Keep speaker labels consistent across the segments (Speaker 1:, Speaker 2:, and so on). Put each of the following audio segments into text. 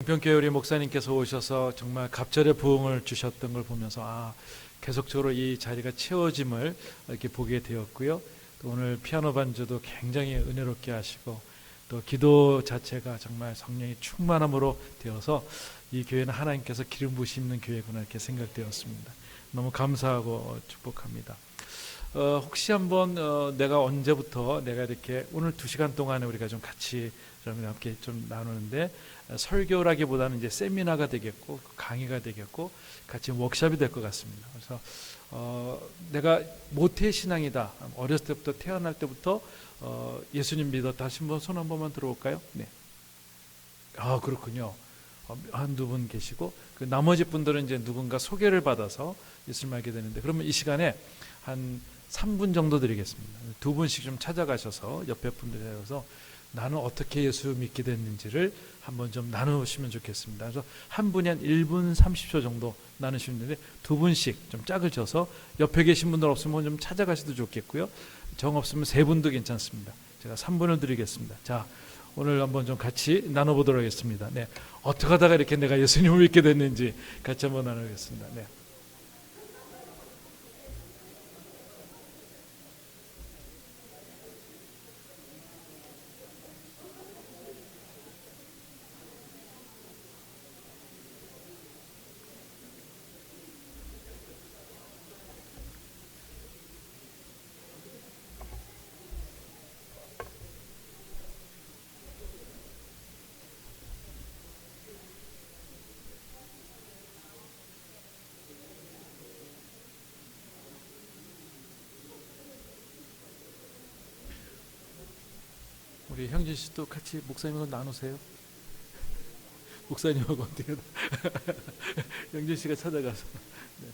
Speaker 1: 병교회 우리 목사님께서 오셔서 정말 갑절의 부흥을 주셨던 걸 보면서 계속적으로 이 자리가 채워짐을 이렇게 보게 되었고요. 또 오늘 피아노 반주도 굉장히 은혜롭게 하시고 또 기도 자체가 정말 성령이 충만함으로 되어서 이 교회는 하나님께서 기름 부으시는 교회구나 이렇게 생각되었습니다. 너무 감사하고 축복합니다. 혹시 한번 내가 언제부터 내가 이렇게 오늘 2시간 동안에 우리가 좀 같이 함께 좀 나누는데 설교라기보다는 이제 세미나가 되겠고 강의가 되겠고 같이 워크숍이 될 것 같습니다. 그래서 내가 모태신앙이다. 어렸을 때부터 태어날 때부터 예수님 믿었다 하신 분 손 한 번만 들어볼까요? 네. 그렇군요. 한두 분 계시고 그 나머지 분들은 이제 누군가 소개를 받아서 예수님을 알게 되는데 그러면 이 시간에 한 3분 정도 드리겠습니다. 2분씩 좀 찾아가셔서 옆에 분들에서 나는 어떻게 예수 믿게 됐는지를 한번 좀 나누시면 좋겠습니다. 그래서 한 분이 한 1분 30초 정도 나누시면 되는데 2분씩 좀 짝을 져서 옆에 계신 분들 없으면 좀 찾아가셔도 좋겠고요. 정 없으면 3분도 괜찮습니다. 제가 3분을 드리겠습니다. 자, 오늘 한번 좀 같이 나눠보도록 하겠습니다. 네, 어떻게 하다가 이렇게 내가 예수님을 믿게 됐는지 같이 한번 나누겠습니다. 네. 우리 형진 씨도 같이 목사님하고 나누세요. 목사님하고 어떻게 형진 씨가 찾아가서. 네.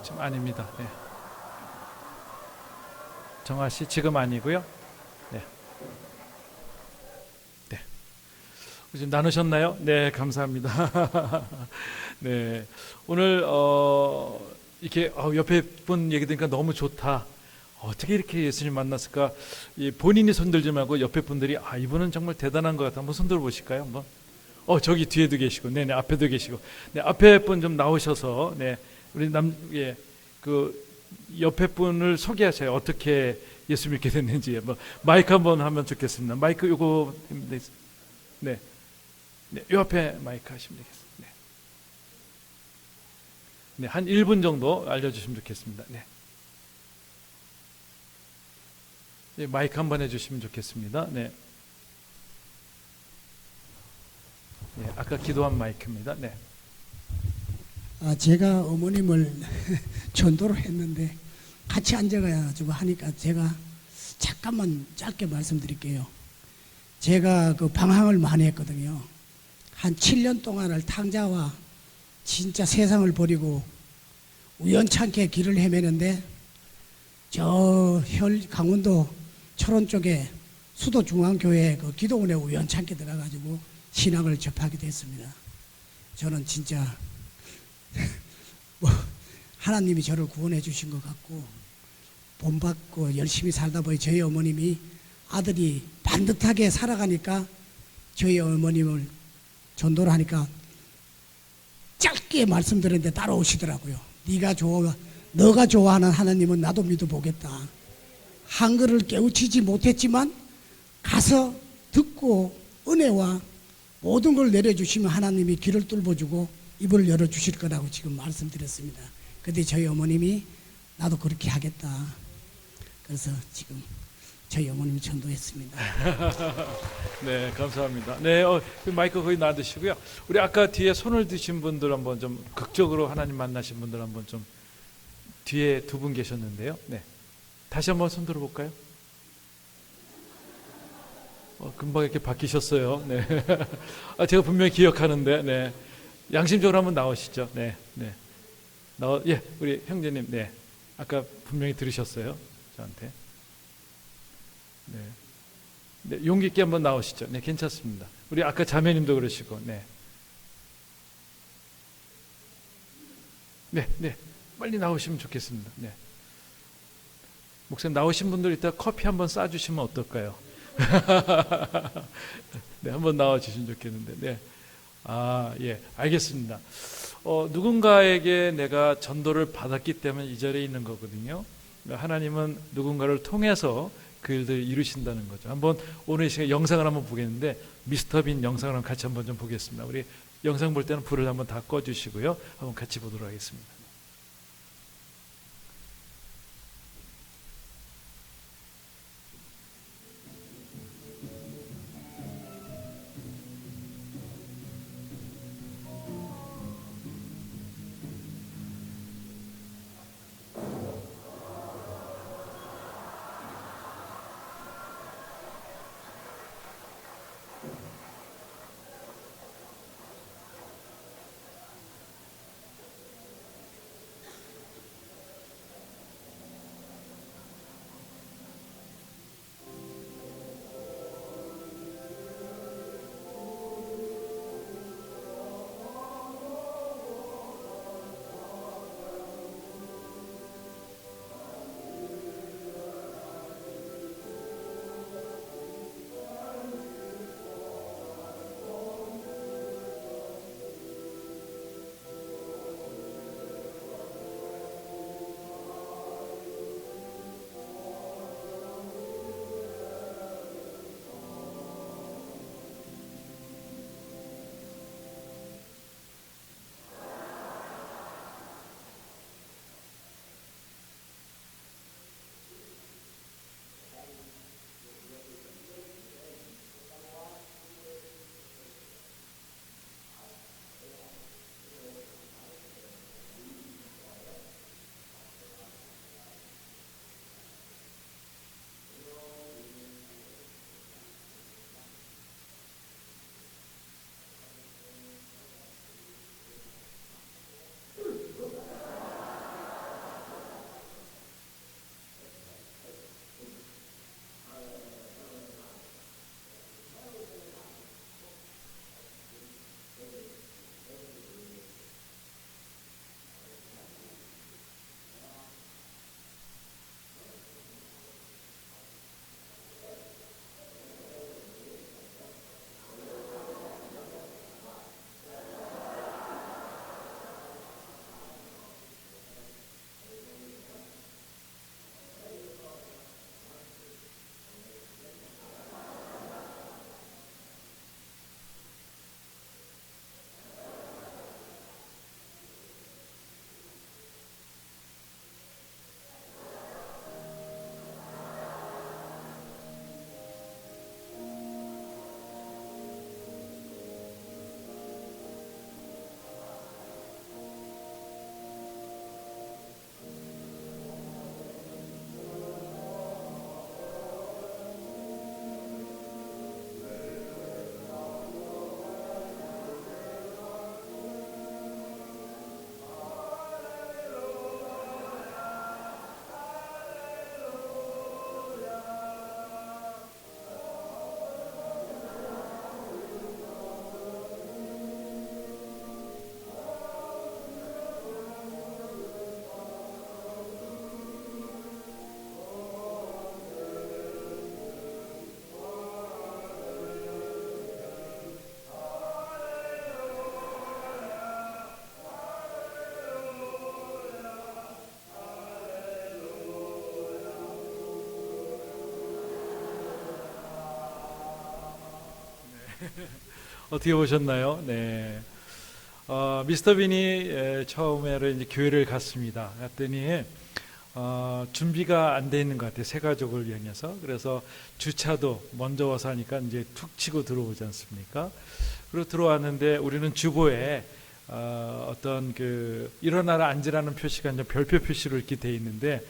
Speaker 1: 지금 아닙니다. 네. 정아 씨 지금 아니고요. 네. 네. 지금 나누셨나요? 네, 감사합니다. 네. 오늘 이렇게 옆에 분 얘기 들으니까 너무 좋다. 어떻게 이렇게 예수님 만났을까? 본인이 손들지 말고 옆에 분들이 이분은 정말 대단한 것 같다. 한번 손들어 보실까요? 한번. 저기 뒤에도 계시고, 네네 앞에도 계시고, 네 앞에 분 좀 나오셔서, 네 우리 그 옆에 분을 소개하세요. 어떻게 예수 믿게 됐는지. 마이크 한번 하면 좋겠습니다. 마이크 요거 네, 네, 요 앞에 마이크 하시면 되겠습니다. 네, 네, 한 1분 정도 알려주시면 좋겠습니다. 네. 네, 마이크 한번 해주시면 좋겠습니다. 네. 네, 아까 기도한 마이크입니다. 네.
Speaker 2: 제가 어머님을 전도를 했는데 같이 앉아가지고 하니까 제가 잠깐만 짧게 말씀드릴게요. 제가 그 방황을 많이 했거든요. 한 7년 동안을 탕자와 진짜 세상을 버리고 우연찮게 길을 헤매는데 저 강원도 철원 쪽에 수도중앙교회 그 기도원에 우연찮게 들어가지고 신앙을 접하게 됐습니다. 저는 진짜 뭐 하나님이 저를 구원해 주신 것 같고 본받고 열심히 살다 보니 저희 어머님이 아들이 반듯하게 살아가니까 저희 어머님을 전도를 하니까 짧게 말씀드렸는데 따라오시더라고요. 너가 좋아하는 하나님은 나도 믿어보겠다. 한글을 깨우치지 못했지만 가서 듣고 은혜와 모든 걸 내려주시면 하나님이 길을 뚫어주고 입을 열어주실 거라고 지금 말씀드렸습니다. 그런데 저희 어머님이 나도 그렇게 하겠다. 그래서 지금 저희 어머님이 전도했습니다.
Speaker 1: 네, 감사합니다. 네, 그 마이크 거의 놔두시고요. 우리 아까 뒤에 손을 드신 분들 한번 좀 극적으로 하나님 만나신 분들 한번 좀 뒤에 두 분 계셨는데요. 네, 다시 한번 손 들어볼까요? 금방 이렇게 바뀌셨어요. 네, 제가 분명히 기억하는데, 네, 양심적으로 한번 나오시죠. 네, 네, 예, 우리 형제님, 네, 아까 분명히 들으셨어요, 저한테. 네. 네, 용기 있게 한번 나오시죠. 네, 괜찮습니다. 우리 아까 자매님도 그러시고, 네. 네, 네. 빨리 나오시면 좋겠습니다. 네. 목사님 나오신 분들 이따 커피 한번 싸주시면 어떨까요? 네, 한번 나와주시면 좋겠는데, 네. 예, 알겠습니다. 누군가에게 내가 전도를 받았기 때문에 이 자리에 있는 거거든요. 하나님은 누군가를 통해서 그 일들을 이루신다는 거죠. 한번 오늘 이 시간에 영상을 한번 보겠는데 미스터 빈 영상을 한번 같이 한번 좀 보겠습니다. 우리 영상 볼 때는 불을 한번 다 꺼주시고요. 한번 같이 보도록 하겠습니다. 어떻게 보셨나요? 네. 미스터 빈이 처음에는 이제 교회를 갔습니다. 갔더니 준비가 안 돼 있는 것 같아요. 새 가족을 위해서. 그래서 주차도 먼저 와서 하니까 이제 툭 치고 들어오지 않습니까? 그리고 들어왔는데 우리는 주보에 어떤 그 일어나라 앉으라는 표시가 이제 별표 표시로 이렇게 돼 있는데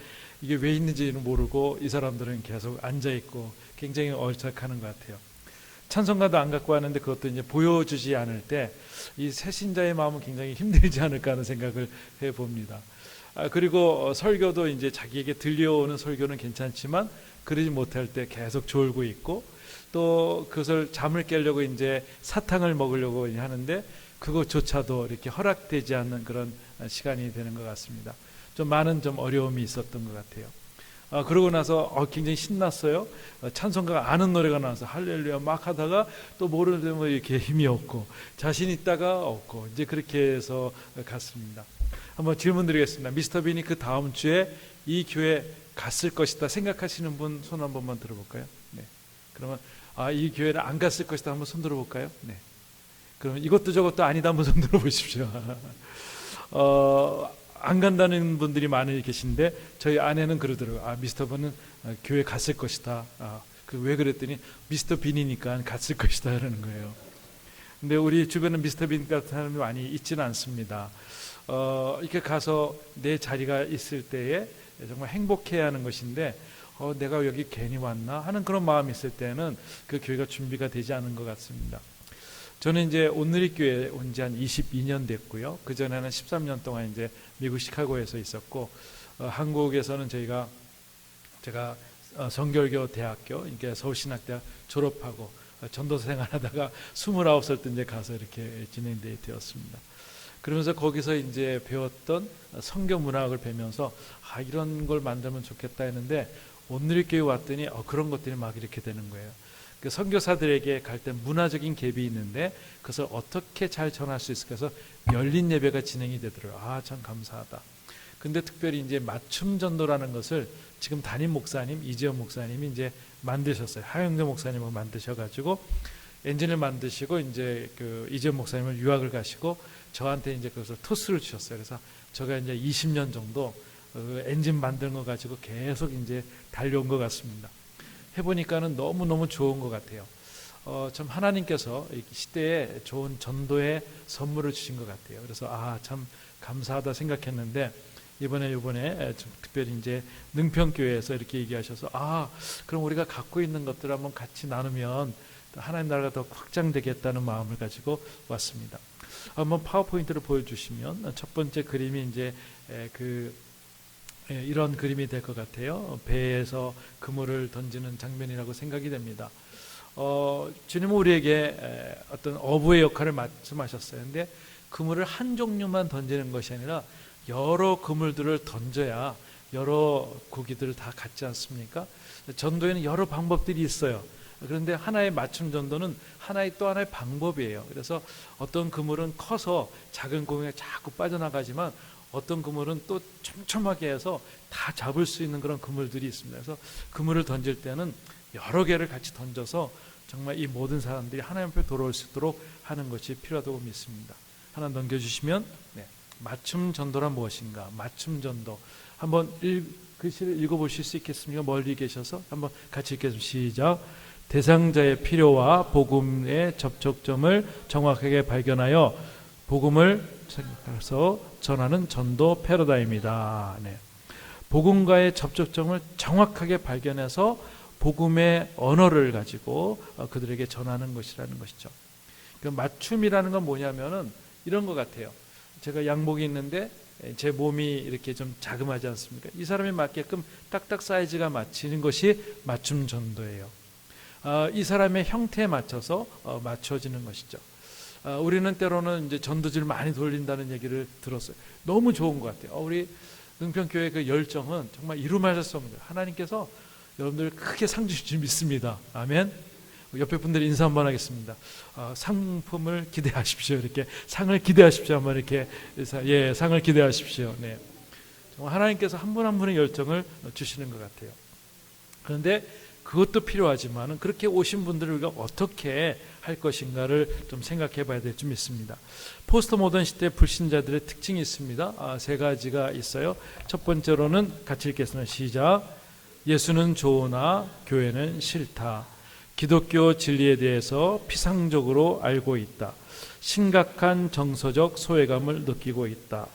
Speaker 1: 이게 왜 있는지는 모르고 이 사람들은 계속 앉아 있고 굉장히 얼착하는 것 같아요. 찬송가도 안 갖고 왔는데 그것도 이제 보여주지 않을 때 이 새신자의 마음은 굉장히 힘들지 않을까 하는 생각을 해봅니다. 그리고 설교도 이제 자기에게 들려오는 설교는 괜찮지만 그러지 못할 때 계속 졸고 있고 또 그것을 잠을 깨려고 이제 사탕을 먹으려고 하는데 그것조차도 이렇게 허락되지 않는 그런 시간이 되는 것 같습니다. 좀 많은 좀 어려움이 있었던 것 같아요. 그러고 나서 굉장히 신났어요. 찬송가가 아는 노래가 나와서 할렐루야 막 하다가 또 모르는데 뭐 이렇게 힘이 없고 자신 있다가 없고 이제 그렇게 해서 갔습니다. 한번 질문 드리겠습니다. 미스터 빈이 그 다음 주에 이 교회 갔을 것이다 생각하시는 분 손 한 번만 들어볼까요? 네. 그러면 이 교회를 안 갔을 것이다 한번 손 들어볼까요? 네. 그러면 이것도 저것도 아니다 한번 손 들어보십시오. 안 간다는 분들이 많이 계신데 저희 아내는 그러더라고요. 미스터 빈은 교회 갔을 것이다. 왜 그랬더니 미스터 빈이니까 갔을 것이다 이러는 거예요. 근데 우리 주변에 미스터 빈 같은 사람이 많이 있지는 않습니다. 이렇게 가서 내 자리가 있을 때에 정말 행복해야 하는 것인데 내가 여기 괜히 왔나 하는 그런 마음이 있을 때는 그 교회가 준비가 되지 않은 것 같습니다. 저는 이제 온누리교회 온 지 한 22년 됐고요. 그 전에는 13년 동안 이제 미국 시카고에서 있었고 한국에서는 제가 성결교 대학교, 그러니까 서울신학대학 졸업하고 전도사 생활하다가 29살 때 이제 가서 이렇게 진행되게 되었습니다. 그러면서 거기서 이제 배웠던 성경 문학을 배우면서 이런 걸 만들면 좋겠다 했는데 온누리교회 왔더니 그런 것들이 막 이렇게 되는 거예요. 그 선교사들에게 갈 때 문화적인 갭이 있는데 그것을 어떻게 잘 전할 수 있을까 해서 열린 예배가 진행이 되더라고요. 참 감사하다. 근데 특별히 이제 맞춤 전도라는 것을 지금 담임 목사님 이재원 목사님이 이제 만드셨어요. 하영재 목사님을 만드셔가지고 엔진을 만드시고 이제 그 이재원 목사님을 유학을 가시고 저한테 이제 그것을 토스를 주셨어요. 그래서 제가 이제 20년 정도 엔진 만드는 거 가지고 계속 이제 달려온 것 같습니다. 해보니까는 너무너무 좋은 것 같아요. 참 하나님께서 이 시대에 좋은 전도의 선물을 주신 것 같아요. 그래서 참 감사하다 생각했는데 이번에 좀 특별히 이제 능평교회에서 이렇게 얘기하셔서 그럼 우리가 갖고 있는 것들을 한번 같이 나누면 하나님 나라가 더 확장되겠다는 마음을 가지고 왔습니다. 한번 파워포인트를 보여주시면 첫 번째 그림이 이제 이런 그림이 될 것 같아요. 배에서 그물을 던지는 장면이라고 생각이 됩니다. 주님은 우리에게 어떤 어부의 역할을 말씀하셨어요. 근데 그물을 한 종류만 던지는 것이 아니라 여러 그물들을 던져야 여러 고기들을 다 갖지 않습니까? 전도에는 여러 방법들이 있어요. 그런데 하나의 맞춤 전도는 또 하나의 방법이에요. 그래서 어떤 그물은 커서 작은 고기가 자꾸 빠져나가지만 어떤 그물은 또 촘촘하게 해서 다 잡을 수 있는 그런 그물들이 있습니다. 그래서 그물을 던질 때는 여러 개를 같이 던져서 정말 이 모든 사람들이 하나님 앞에 돌아올 수 있도록 하는 것이 필요하다고 믿습니다. 하나 넘겨주시면 맞춤 전도란 무엇인가? 맞춤 전도 한번 글씨를 읽어보실 수 있겠습니까? 멀리 계셔서 한번 같이 읽겠습니다. 시작. 대상자의 필요와 복음의 접촉점을 정확하게 발견하여 복음을 생각해서 전하는 전도 패러다임이다. 복음과의 접촉점을 정확하게 발견해서 복음의 언어를 가지고 그들에게 전하는 것이라는 것이죠. 그 맞춤이라는 건 뭐냐면은 이런 것 같아요. 제가 양복이 있는데 제 몸이 이렇게 좀 자그마하지 않습니까? 이 사람에 맞게끔 딱딱 사이즈가 맞추는 것이 맞춤 전도예요. 이 사람의 형태에 맞춰서 맞춰지는 것이죠. 우리는 때로는 이제 전도지를 많이 돌린다는 얘기를 들었어요. 너무 좋은 것 같아요. 우리 능평교회 그 열정은 정말 이루마실 수 없는 거예요. 하나님께서 여러분들 크게 상 주실 줄 믿습니다. 아멘. 옆에 분들 인사 한번 하겠습니다. 상품을 기대하십시오. 이렇게 상을 기대하십시오. 한번 이렇게 상을 기대하십시오. 네. 정말 하나님께서 한 분 한 분의 열정을 주시는 것 같아요. 그런데 그것도 필요하지만은 그렇게 오신 분들을 우리가 어떻게 할 것인가를 좀 생각해 봐야 될 줄 믿습니다. 포스트 모던 시대 불신자들의 특징이 있습니다. 세 가지가 있어요. 첫 번째로는 같이 읽겠습니다. 시작. 예수는 좋으나 교회는 싫다. 기독교 진리에 대해서 피상적으로 알고 있다. 심각한 정서적 소외감을 느끼고 있다.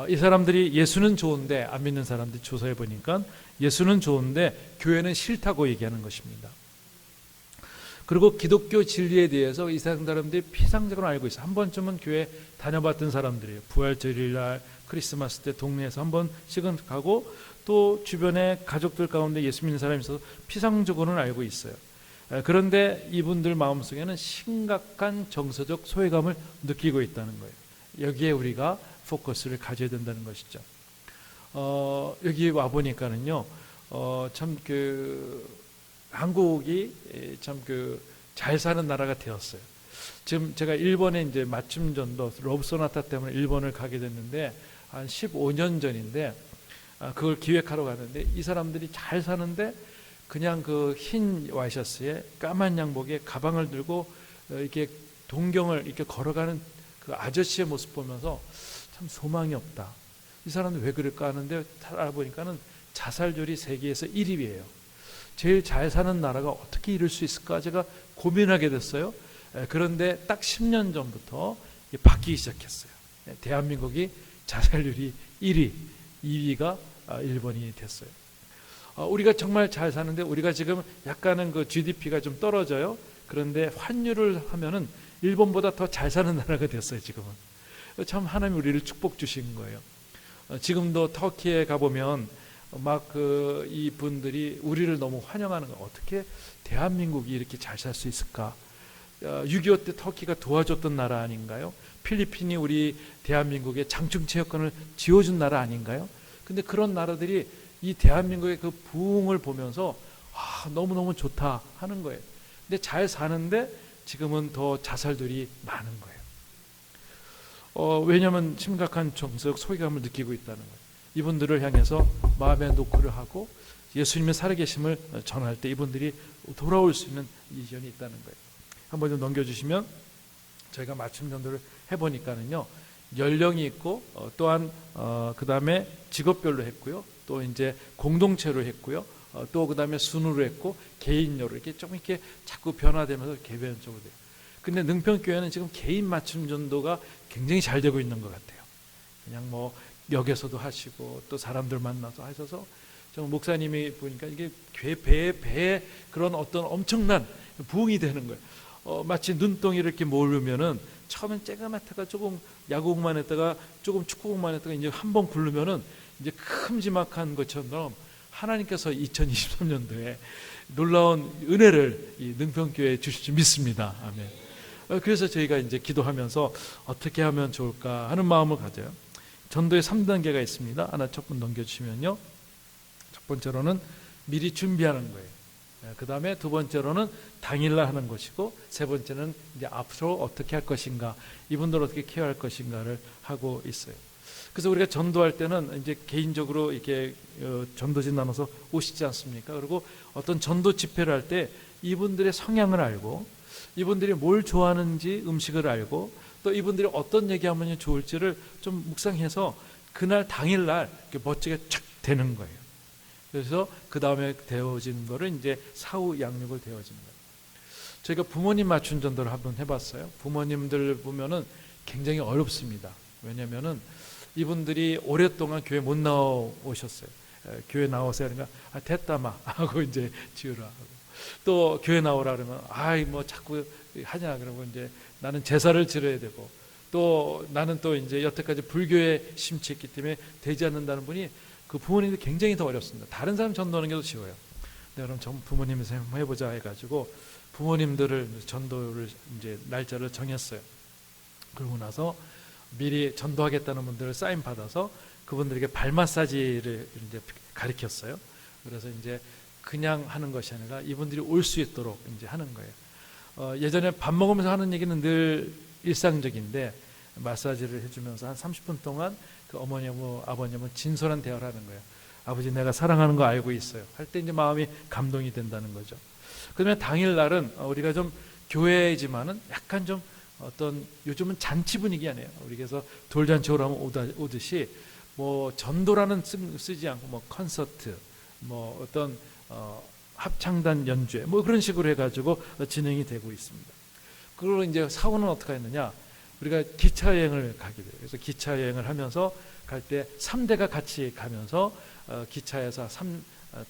Speaker 1: 이 사람들이 예수는 좋은데, 안 믿는 사람들이 조사해 보니까 예수는 좋은데 교회는 싫다고 얘기하는 것입니다. 그리고 기독교 진리에 대해서 이 사람들이 피상적으로 알고 있어요. 한 번쯤은 교회 다녀봤던 사람들이에요. 부활절일날, 크리스마스 때 동네에서 한 번씩은 가고, 또 주변에 가족들 가운데 예수 믿는 사람이 있어서 피상적으로는 알고 있어요. 그런데 이분들 마음속에는 심각한 정서적 소외감을 느끼고 있다는 거예요. 여기에 우리가 포커스를 가져야 된다는 것이죠. 여기 와 보니까는요, 참 한국이 참 잘 사는 나라가 되었어요. 지금 제가 일본에 이제 맞춤 전도 러브소나타 때문에 일본을 가게 됐는데 한 15년 전인데, 그걸 기획하러 갔는데 이 사람들이 잘 사는데 그냥 그 흰 와이셔츠에 까만 양복에 가방을 들고 이렇게 동경을 이렇게 걸어가는 그 아저씨의 모습 보면서 참 소망이 없다. 이 사람들 왜 그럴까 하는데 알아보니까는 자살률이 세계에서 1위예요. 제일 잘 사는 나라가 어떻게 이럴 수 있을까 제가 고민하게 됐어요. 그런데 딱 10년 전부터 바뀌기 시작했어요. 대한민국이 자살률이 1위, 2위가 일본이 됐어요. 우리가 정말 잘 사는데 우리가 지금 약간은 그 GDP가 좀 떨어져요. 그런데 환율을 하면은 일본보다 더 잘 사는 나라가 됐어요. 지금은 참 하나님 우리를 축복 주신 거예요. 지금도 터키에 가보면 막 이 분들이 우리를 너무 환영하는 거예요. 어떻게 대한민국이 이렇게 잘 살 수 있을까? 6.25 때 터키가 도와줬던 나라 아닌가요? 필리핀이 우리 대한민국의 장충체육관을 지어준 나라 아닌가요? 근데 그런 나라들이 이 대한민국의 그 부흥을 보면서 너무너무 좋다 하는 거예요. 근데 잘 사는데 지금은 더 자살들이 많은 거예요. 왜냐하면 심각한 정서적 소외감을 느끼고 있다는 거예요. 이분들을 향해서 마음의 노크를 하고 예수님의 살아계심을 전할 때 이분들이 돌아올 수 있는 비전이 있다는 거예요. 한번 좀 넘겨주시면, 저희가 맞춤 전도를 해보니까는요, 연령이 있고 또한 그 다음에 직업별로 했고요, 또 이제 공동체로 했고요, 또 그 다음에 순으로 했고 개인료로 이렇게 좀 이렇게 자꾸 변화되면서 개별적으로 돼요. 근데 능평교회는 지금 개인 맞춤 전도가 굉장히 잘 되고 있는 것 같아요. 그냥 뭐 역에서도 하시고 또 사람들 만나서 하셔서, 정 목사님이 보니까 이게 배에 그런 어떤 엄청난 부흥이 되는 거예요. 마치 눈덩이를 이렇게 모으면은 처음엔 쬐그맣다가 조금 야구공만 했다가 조금 축구공만 했다가 이제 한번 굴르면은 이제 큼지막한 것처럼 하나님께서 2023년도에 놀라운 은혜를 이 능평교회에 주실 줄 믿습니다. 아멘. 그래서 저희가 이제 기도하면서 어떻게 하면 좋을까 하는 마음을 가져요. 전도의 3단계가 있습니다. 하나 첫 번 넘겨주시면요. 첫 번째로는 미리 준비하는 거예요. 그 다음에 두 번째로는 당일날 하는 것이고, 세 번째는 이제 앞으로 어떻게 할 것인가, 이분들 어떻게 케어할 것인가를 하고 있어요. 그래서 우리가 전도할 때는 이제 개인적으로 이렇게 전도진 나눠서 오시지 않습니까? 그리고 어떤 전도 집회를 할 때 이분들의 성향을 알고, 이분들이 뭘 좋아하는지 음식을 알고, 또 이분들이 어떤 얘기하면 좋을지를 좀 묵상해서 그날 당일날 멋지게 촥 되는 거예요. 그래서 그 다음에 되어진 거를 이제 사후 양육을 되어진 거예요. 저희가 부모님 맞춤 전도를 한번 해봤어요. 부모님들 보면은 굉장히 어렵습니다. 왜냐면은 이분들이 오랫동안 교회 못 나오셨어요. 교회 나오세요. 그러니까 됐다마 하고 이제 지으라 하고, 또 교회 나오라 그러면 뭐 자꾸 하냐 그러고 이제 나는 제사를 지러야 되고, 또 나는 또 이제 여태까지 불교에 심취했기 때문에 되지 않는다는 분이, 그 부모님들 굉장히 더 어렵습니다. 다른 사람 전도하는 게 더 쉬워요. 네, 그럼 부모님에서 한번 해보자 해가지고 부모님들을 전도를 이제 날짜를 정했어요. 그러고 나서 미리 전도하겠다는 분들을 사인 받아서 그분들에게 발 마사지를 이제 가르쳤어요. 그래서 이제 그냥 하는 것이 아니라 이분들이 올 수 있도록 이제 하는 거예요. 예전에 밥 먹으면서 하는 얘기는 늘 일상적인데, 마사지를 해주면서 한 30분 동안 그 어머님하고 아버님은 진솔한 대화를 하는 거예요. 아버지 내가 사랑하는 거 알고 있어요. 할 때 이제 마음이 감동이 된다는 거죠. 그러면 당일날은 우리가 좀 교회이지만은 약간 좀 어떤 요즘은 잔치 분위기 아니에요. 우리 그래서 돌잔치로 하면 오듯이 뭐 전도라는 쓰지 않고 뭐 콘서트, 뭐 어떤 합창단 연주회 뭐 그런 식으로 해가지고 진행이 되고 있습니다. 그리고 이제 사후는 어떻게 했느냐? 우리가 기차 여행을 가게 돼요. 그래서 기차 여행을 하면서 갈 때 3대가 같이 가면서 기차에서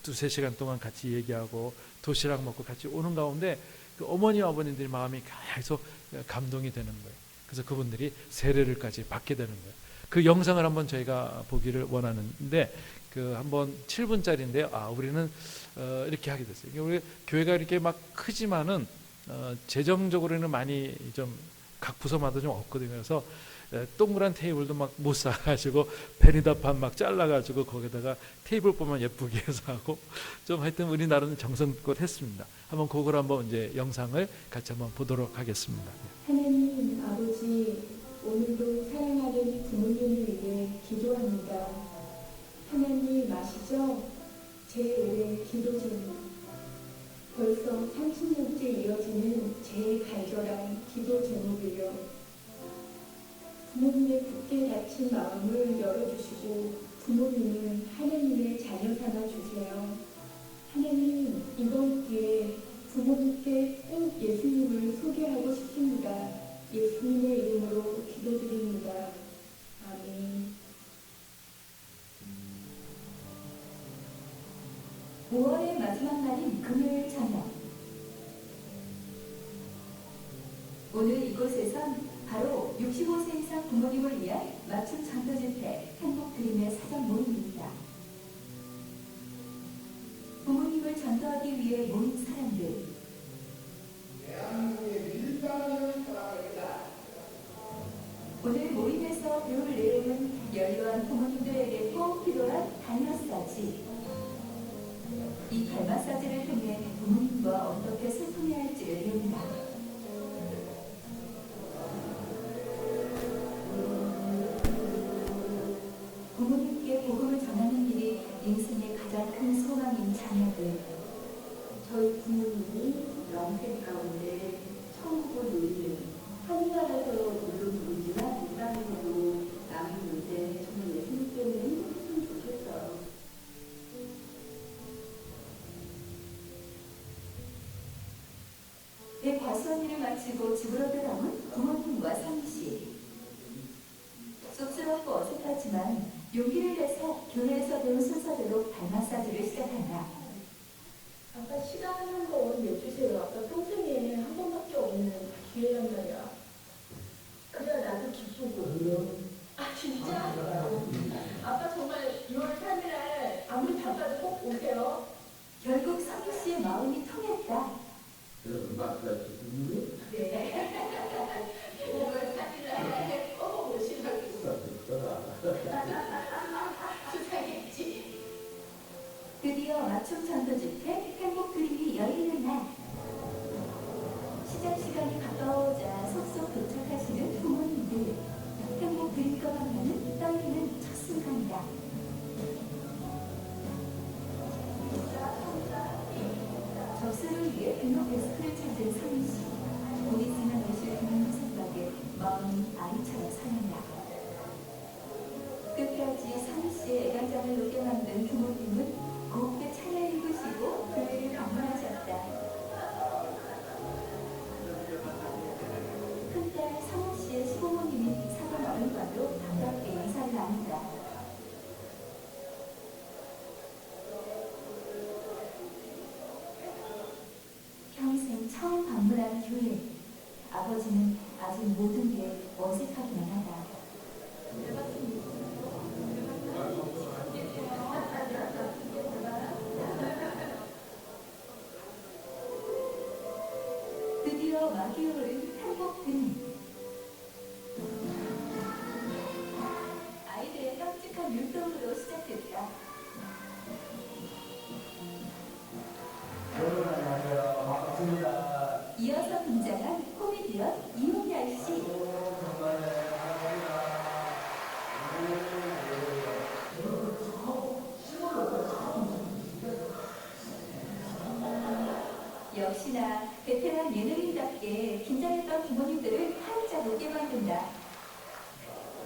Speaker 1: 두세 시간 동안 같이 얘기하고 도시락 먹고 같이 오는 가운데 그 어머니 아버님들이 마음이 계속 감동이 되는 거예요. 그래서 그분들이 세례를까지 받게 되는 거예요. 그 영상을 한번 저희가 보기를 원하는데 그 한번 7분짜리인데요. 우리는 이렇게 하게 됐어요. 우리 교회가 이렇게 막 크지만은 재정적으로는 많이 좀 각 부서마다 좀 없거든요. 그래서 동그란 테이블도 막 못 사가지고 베니다판 막 잘라가지고 거기다가 테이블 보면 예쁘게 해서 하고 좀 하여튼 우리 나름 정성껏 했습니다. 한번 그걸 한번 이제 영상을 같이 한번 보도록 하겠습니다.
Speaker 3: 하나님 아버지, 오늘도 사랑하는 부모님을 위해 기도합니다. 하나님 아시죠? 제 올해 기도 제목. 벌써 30년째 이어지는 제 간절한 기도 제목이요. 부모님의 굳게 닫힌 마음을 열어주시고 부모님을 하나님의 자녀 삼아 주세요. 하나님, 이번 기회에 부모님께 꼭 예수님을 소개하고 싶습니다. 예수님의 이름으로 기도드립니다. 아멘.
Speaker 4: 5월의 마지막 날인 금요일 저녁. 오늘 이곳에선 바로 65세 이상 부모님을 위한 맞춤 전도집회 행복드림의 사전 모임입니다. 부모님을 전도하기 위해 모인 사람들. 오늘 모임에서 배울 내용은 연로한 부모님들에게 꼭 필요한 달마사지. 이 달마사지를 통해 부모님과 어떻게 소통해야 할지를 배웁니다. 부모님께 복음을 전하는 일이 인생의 가장 큰 소망인 자녀들.
Speaker 3: 저희 부모님이 영생 가운데 천국을 누리는 하늘나라에서 놀러 부르지만 이 땅에서도 남았는데 저는 예수님 때문에 행복했으면 좋겠어요.
Speaker 4: 대과수원일을 마치고 집으로 돌아온 부모님과 상씨. 쑥스럽고 어색하지만 용기를 내서 교회에서 배운 순서대로 달마사지를 시작한다.
Speaker 3: 아빠 시간 한 번 내주세요. 아빠 평생에 한 번밖에 없는 기회란 말이야. 그래야 나도 기쁘고. 진짜? 아빠 정말 6월 3일날 아무리 바빠도 꼭 오세요.
Speaker 4: 결국 상씨의 마음이 통했다.
Speaker 3: 네. 5월 3일날 꼭 오시라고. 수상했지.
Speaker 4: 드디어 맞춤 전도 집회 행복 드림이 열리는 날. 시작 시간이 가까워오자 속속 도착하시는 부모님들. 행복 드림과 만나는 떨리는 첫 순간이다. 접수를 위해 등록 데스크를 찾은 상씨. 곧 있으면 오실 부모님 생각에 마음이 아이처럼 상한다. 끝까지 상씨의 애간장을 녹게 만든 부모님은 곱게 차려 입으시고 교회를 방문하셨다. 큰딸 상우씨의 시부모님인 사돈 어른과도 반갑게 인사를 나눈다. 평생 처음 방문한 교회. 아버지는 아직 모든 게 어색하기만 하다. 드디어 막이 오른 행복드림. 아이들의 깜찍한 율동으로 시작됐다. 이어서 등장한 코미디언 이홍열 씨. 역시나 베테랑 예능인답게 긴장했던 부모님들을 활짝 웃게 만든다.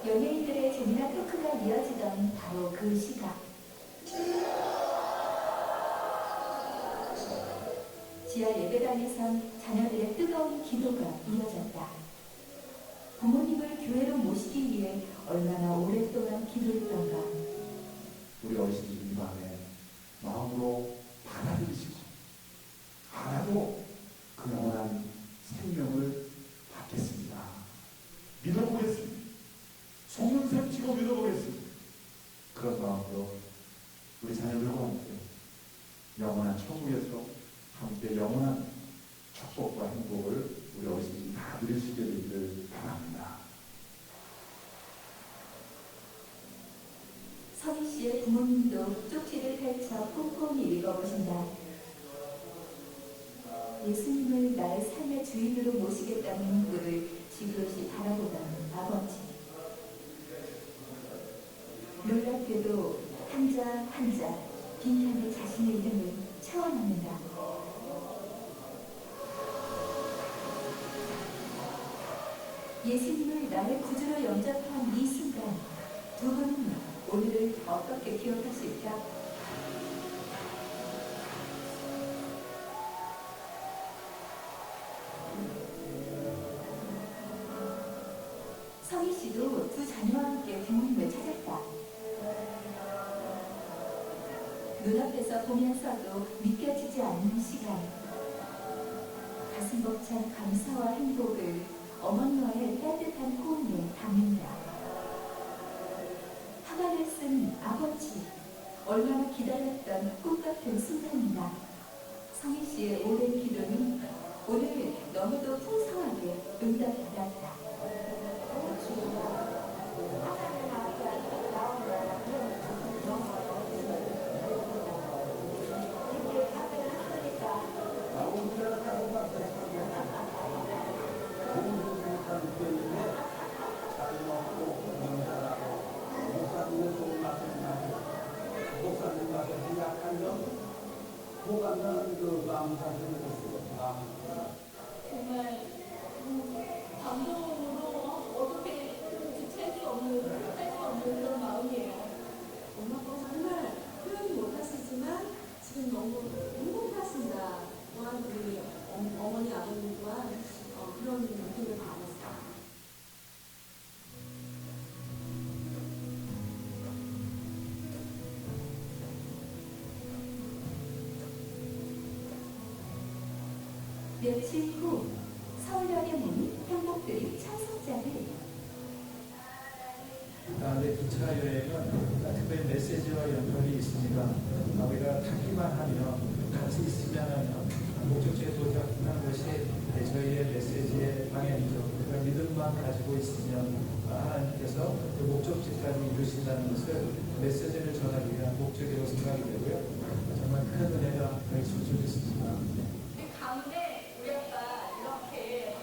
Speaker 4: 연예인들의 재미난 토크가 이어지던 바로 그 시각. 지하 예배당에선 자녀들의 뜨거운 기도가 이어졌다. 부모님을 교회로 모시기 위해 얼마나 오랫동안 기도했던가.
Speaker 5: 우리 어르신들이 이 밤에 마음으로 받아들이시고 하나도 그 영원한 생명을 받겠습니다. 믿어보겠습니다. 속눈썹 치고 믿어보겠습니다. 그런 마음으로 우리 자녀들과 함께 영원한 천국에서 함께 영원한 축복과 행복을 우리 어르신들이 다 누릴 수 있게 되기를 바랍니다.
Speaker 4: 서희 씨의 부모님도 쪽지를 펼쳐 꼼꼼히 읽어보신다. 예수님을 나의 삶의 주인으로 모시겠다는 문구를 지그시 바라보던 아버지. 놀랍게도 한자 한자 빈칸에 자신의 이름을 채워넣는다. 예수님을 나의 구주로 영접한 이 순간 두 분은 오늘을 어떻게 기억하실까? 성희 씨도 두 자녀와 함께 부모님을 찾았다. 눈앞에서 보면서도 믿겨지지 않는 시간. 가슴 벅찬 감사와 행복을 어머니와의 따뜻한 호응에 담는다. 하나를 쓴 아버지, 얼마나 기다렸던 꿈같은 순간이다. 성희 씨의 오랜 기도는 오늘 너무도 풍성하게 응답받았다.
Speaker 3: 정말 감동으로 어떻게 주체할 수 없는, 할 수 없는 그런 마음이에요.
Speaker 6: 엄마가 정말 표현 못하시지만 지금 너무 행복하신다. 또한 우리 어머니 아버님 또한 그런 느낌을 받았어요.
Speaker 4: 며칠 후 서울역에 모인 형복들이 참석자를
Speaker 7: 내 기차 여행은 특별히 메시지와 연결이 있으니까 우리가 타기만 하면 같이 있으면 하면 목적지에 도착하는 것이 저희의 메시지의 방향이죠. 그러니까 믿음만 가지고 있으면 하나님께서 그 목적지까지 이루신다는 것을 메시지를 전하기 위한 목적이라고 생각이 되고요. 정말 큰 은혜가 저희 소중했습니다.
Speaker 3: 가운데 우리 아빠 이렇게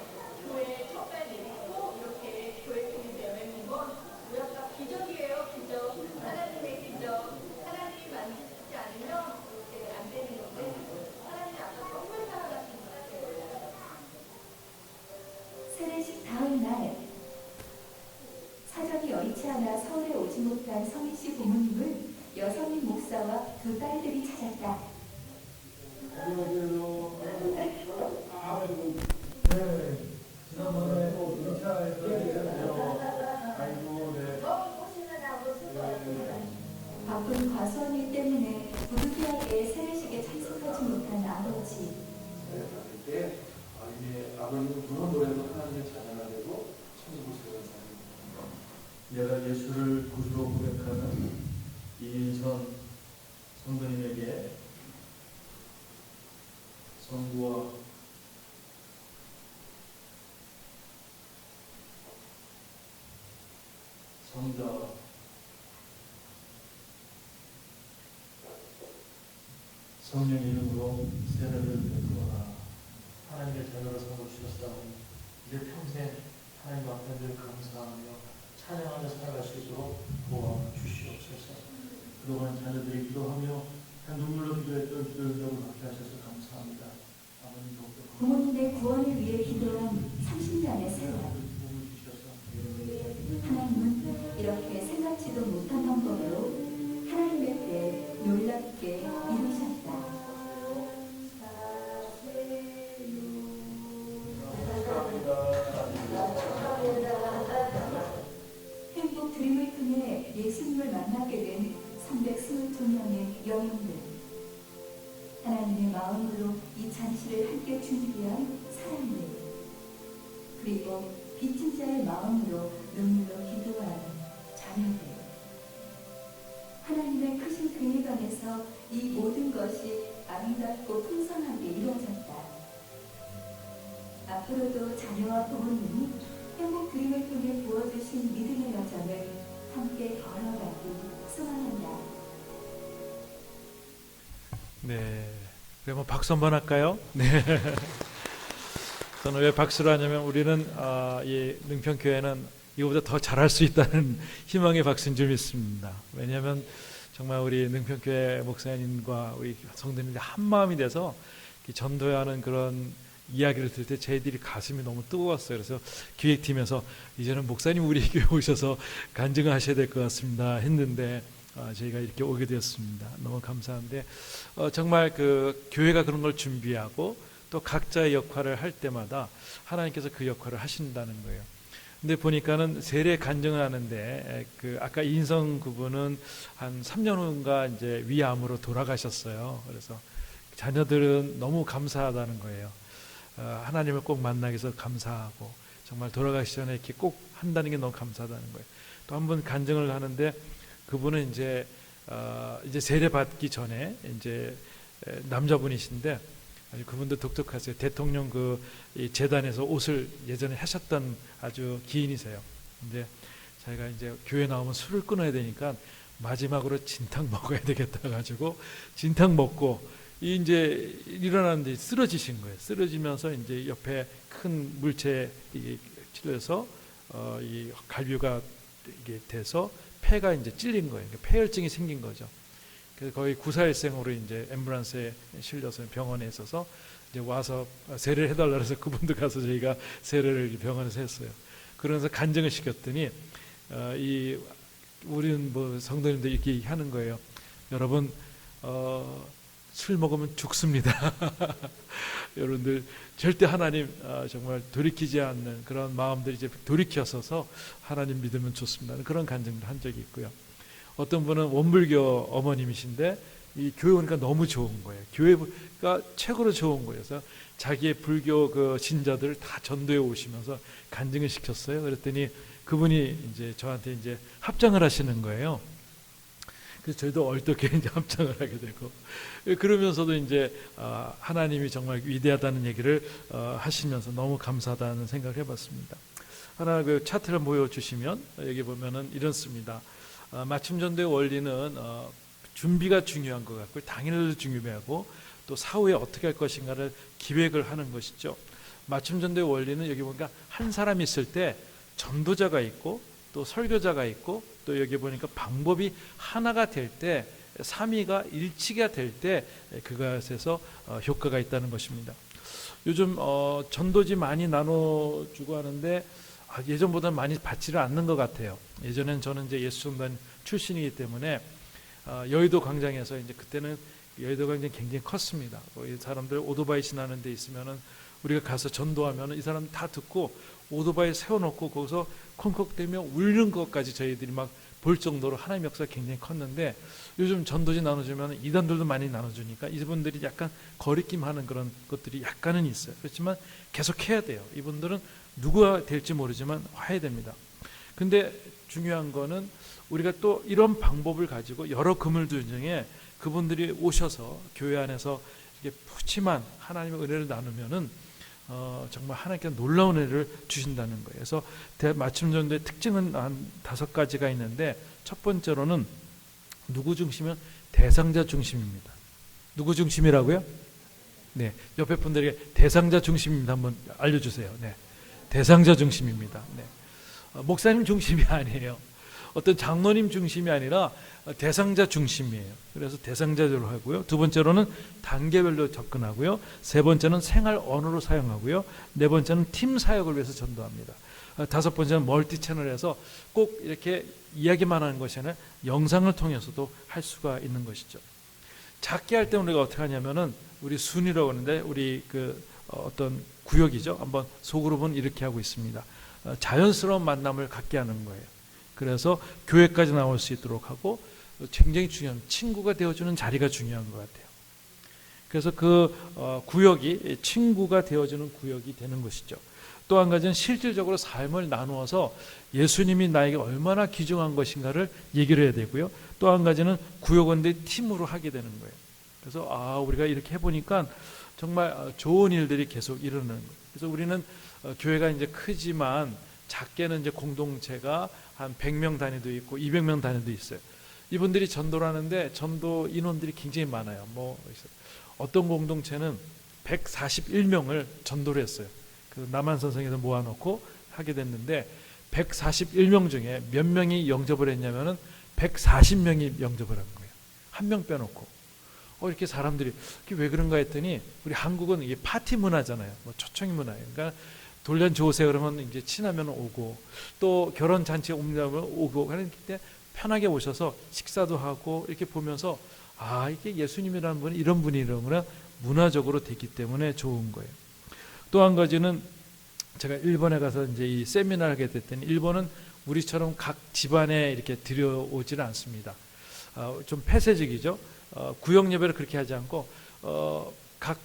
Speaker 3: 교회 첫발 내딛고 이렇게 교회 팀이 되어 있는 건 우리 아빠 기적이에요. 기적. 하나님의 기적. 하나님이 만지지 않으면 이렇게 안 되는 건데 하나님 아빠 정말 살아가신 것 같아요.
Speaker 4: 세례식 다음 날 사정이 여의치 않아 서울에 오지 못한 성희 씨 부모님을 여성인 목사와 두 딸들이 찾았다.
Speaker 7: 지난번에 기차에서
Speaker 4: 바쁜 과수원 일 때문에 부득이하게 세례식에 참석하지 못한 아버지.
Speaker 5: 때 아버님은 그런 노래로 하나님의 자녀가 되고 천국을 세운 사람입니다.
Speaker 7: 내가 예수를 구주로 고백하는 이인선 성도님에게 성부와 성자 성령 이름으로 세례를 베풀어라. 하나님의 자녀로 삼아 주셨사오니 이제 평생 하나님 앞에 늘 감사하며 찬양하며 살아갈 수 있도록 도와 주시옵소서. 그동안 자녀들이 기도하며 눈물로 기도했던 기도를 받게 하셔서 감사합니다.
Speaker 4: 부모님의 구원을 위해 기도한 30년의 세월. 하나님은 이렇게 생각지도 못한 방법으로 하나님의 때 놀랍게 이루셨다. 행복 드림을 통해 예수님을 만나게 된 322명의 영혼들. 하나님의 마음으로 이 잔치를 함께 준비한 사람들. 그리고 빚진 자의 마음으로 눈물로 기도하는 자녀들. 하나님의 크신 계획 안에서 이 모든 것이 아름답고 풍성하게 이루어졌다. 앞으로도 자녀와 부모님이 행복 드림을 통해 부어주신 믿음의 여정을 함께 걸어가길 소망한다.
Speaker 1: 네. 그러면 박수 한번 할까요? 네. 저는 왜 박수를 하냐면 우리는 이 능평교회는 이거보다 더 잘할 수 있다는 희망의 박수인 줄 믿습니다. 왜냐하면 정말 우리 능평교회 목사님과 우리 성도님들이 한 마음이 돼서 전도하는 그런 이야기를 들을 때 저희들이 가슴이 너무 뜨거웠어요. 그래서 기획팀에서 이제는 목사님 우리 교회 오셔서 간증을 하셔야 될 것 같습니다 했는데 저희가 이렇게 오게 되었습니다. 너무 감사한데 정말 그 교회가 그런 걸 준비하고 또 각자의 역할을 할 때마다 하나님께서 그 역할을 하신다는 거예요. 근데 보니까는 세례 간증을 하는데 그 아까 인성 그분은 한 3년 후인가 이제 위암으로 돌아가셨어요. 그래서 자녀들은 너무 감사하다는 거예요. 하나님을 꼭 만나기 위해서 감사하고 정말 돌아가기 전에 이렇게 꼭 한다는 게 너무 감사하다는 거예요. 또 한 번 간증을 하는데 그분은 이제 세례 받기 전에 이제 남자분이신데 아주 그분도 독특하세요. 대통령 그 재단에서 옷을 예전에 하셨던 아주 기인이세요. 근데 자기가 이제 교회 나오면 술을 끊어야 되니까 마지막으로 진탕 먹어야 되겠다 가지고 진탕 먹고 이제 일어났는데 쓰러지신 거예요. 쓰러지면서 이제 옆에 큰 물체에 찔려서 이 갈비가 이게 돼서 폐가 이제 찔린 거예요. 폐혈증이 생긴 거죠. 그래서 거의 구사일생으로 이제 앰뷸런스에 실려서 병원에 있어서 이제 와서 세례를 해달라 해서 그분도 가서 저희가 세례를 병원에서 했어요. 그러면서 간증을 시켰더니 우리는 뭐 성도님들 이렇게 하는 거예요. 여러분 술 먹으면 죽습니다. 여러분들 절대 하나님 정말 돌이키지 않는 그런 마음들이 이제 돌이켜서서 하나님 믿으면 좋습니다. 그런 간증을 한 적이 있고요. 어떤 분은 원불교 어머님이신데 이 교회 오니까 너무 좋은 거예요. 교회가 최고로 좋은 거예요. 그래서 자기의 불교 그 신자들 다 전도해 오시면서 간증을 시켰어요. 그랬더니 그분이 이제 저한테 이제 합장을 하시는 거예요. 그래서 저희도 얼떨게 이제 합장을 하게 되고 그러면서도 이제 하나님이 정말 위대하다는 얘기를 하시면서 너무 감사하다는 생각을 해봤습니다. 하나 그 차트를 보여주시면 여기 보면은 이렇습니다. 맞춤 전도의 원리는 준비가 중요한 것 같고 당일도 중요하고 또 사후에 어떻게 할 것인가를 기획을 하는 것이죠. 맞춤 전도의 원리는 여기 보니까 한 사람이 있을 때 전도자가 있고 또 설교자가 있고 또 여기 보니까 방법이 하나가 될 때 삼위가 일치가 될 때 그것에서 효과가 있다는 것입니다. 요즘 전도지 많이 나눠주고 하는데 예전보다 많이 받지를 않는 것 같아요. 예전엔 저는 이제 예수전단 출신이기 때문에 여의도 광장에서 이제 그때는 여의도 광장이 굉장히 컸습니다. 이 사람들 오토바이 지나는 데 있으면은 우리가 가서 전도하면은 이 사람 다 듣고 오토바이 세워놓고 거기서 콩콩대며 울는 것까지 저희들이 막 볼 정도로 하나님의 역사가 굉장히 컸는데 요즘 전도지 나눠주면 이단들도 많이 나눠주니까 이분들이 약간 거리낌하는 그런 것들이 약간은 있어요. 그렇지만 계속 해야 돼요. 이분들은 누구가 될지 모르지만 해야 됩니다. 근데 중요한 거는 우리가 또 이런 방법을 가지고 여러 그물들 중에 그분들이 오셔서 교회 안에서 이렇게 푸짐한 하나님의 은혜를 나누면은 정말 하나님께서 놀라운 은혜를 주신다는 거예요. 그래서 맞춤 전도의 특징은 한 5가지가 있는데 첫 번째로는 누구 중심이면 대상자 중심입니다. 누구 중심이라고요? 네, 옆에 분들에게 대상자 중심입니다. 한번 알려주세요. 네, 대상자 중심입니다. 네, 목사님 중심이 아니에요. 어떤 장로님 중심이 아니라 대상자 중심이에요. 그래서 대상자적으로 하고요. 두 번째로는 단계별로 접근하고요. 세 번째는 생활 언어로 사용하고요. 네 번째는 팀 사역을 위해서 전도합니다. 다섯 번째는 멀티 채널에서 꼭 이렇게 이야기만 하는 것이 아니라 영상을 통해서도 할 수가 있는 것이죠. 작게 할 때 우리가 어떻게 하냐면은 우리 순위라고 하는데 우리 어떤 구역이죠. 한번 소그룹은 이렇게 하고 있습니다. 자연스러운 만남을 갖게 하는 거예요. 그래서 교회까지 나올 수 있도록 하고 굉장히 중요한 친구가 되어주는 자리가 중요한 것 같아요. 그래서 구역이 친구가 되어주는 구역이 되는 것이죠. 또 한 가지는 실질적으로 삶을 나누어서 예수님이 나에게 얼마나 귀중한 것인가를 얘기를 해야 되고요. 또 한 가지는 구역원들이 팀으로 하게 되는 거예요. 그래서 우리가 이렇게 해보니까 정말 좋은 일들이 계속 일어나는 거예요. 그래서 우리는 교회가 이제 크지만 작게는 이제 공동체가 한 100명 단위도 있고 200명 단위도 있어요. 이분들이 전도를 하는데 전도 인원들이 굉장히 많아요. 어떤 공동체는 141명을 전도를 했어요. 그 남한선성에서 모아놓고 하게 됐는데 141명 중에 몇 명이 영접을 했냐면은 140명이 영접을 한 거예요. 한 명 빼놓고. 이렇게 사람들이 왜 그런가 했더니 우리 한국은 이게 파티 문화잖아요. 초청이 문화예요. 그러니까 돌연 좋으세요 그러면 이제 친하면 오고 또 결혼 잔치에 옮기면 오고 하는 때 편하게 오셔서 식사도 하고 이렇게 보면서 이게 예수님이라는 분이 이런 분이라는 문화적으로 됐기 때문에 좋은 거예요. 또 한 가지는 제가 일본에 가서 이제 이 세미나를 하게 됐더니 일본은 우리처럼 각 집안에 이렇게 들여오지는 않습니다. 좀 폐쇄적이죠. 구역 예배를 그렇게 하지 않고 각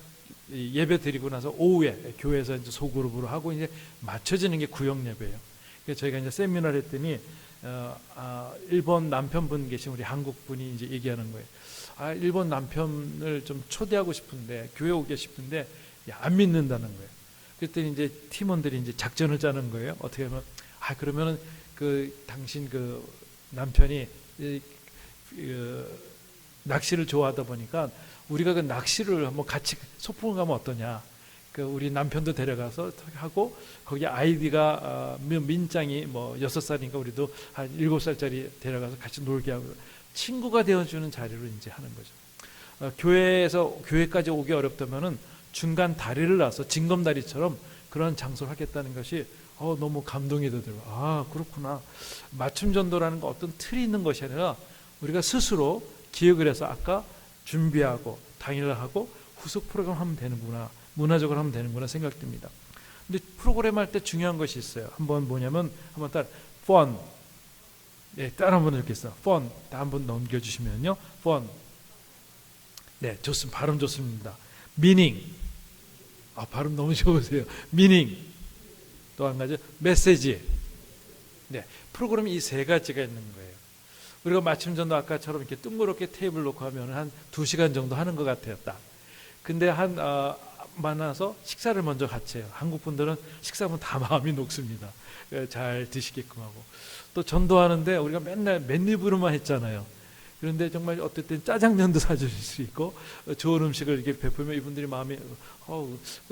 Speaker 1: 예배 드리고 나서 오후에 교회에서 이제 소그룹으로 하고 이제 맞춰지는 게 구역 예배예요. 그래서 저희가 이제 세미나를 했더니 일본 남편분 계신 우리 한국 분이 이제 얘기하는 거예요. 일본 남편을 좀 초대하고 싶은데 교회 오게 싶은데 안 믿는다는 거예요. 그랬더니 이제 팀원들이 이제 작전을 짜는 거예요. 어떻게 하면 그러면은 당신 남편이 낚시를 좋아하다 보니까 우리가 낚시를 한번 같이 소풍을 가면 어떠냐. 우리 남편도 데려가서 하고 거기 아이디가 민짱이 6살이니까 우리도 한 7살짜리 데려가서 같이 놀게 하고 친구가 되어주는 자리로 이제 하는 거죠. 교회까지 오기 어렵다면은 중간 다리를 놔서 징검다리처럼 그런 장소를 하겠다는 것이 너무 감동이 되더라고요. 그렇구나. 맞춤 전도라는 거 어떤 틀이 있는 것이 아니라 우리가 스스로 기획을 해서 아까 준비하고 당일하고 후속 프로그램 하면 되는구나. 문화적으로 하면 되는구나 생각됩니다. 근데 프로그램 할 때 중요한 것이 있어요. 한번 fun. 따라 한번 읽겠어요. fun. 한번 넘겨주시면요. fun. 네, 좋습니다. 발음 좋습니다. meaning. 발음 너무 좋으세요. meaning. 또 한 가지 메시지. 네, 프로그램이 이 세 가지가 있는 거예요. 우리가 맞춤 전도 아까처럼 이렇게 둥그렇게 테이블 놓고 하면 한 2시간 정도 하는 것 같아요. 딱. 근데 만나서 식사를 먼저 같이 해요. 한국 분들은 식사하면 다 마음이 녹습니다. 잘 드시게끔 하고. 또 전도하는데 우리가 맨날 맨입으로만 했잖아요. 그런데 정말 어떨 땐 짜장면도 사주실 수 있고 좋은 음식을 이렇게 베풀면 이분들이 마음이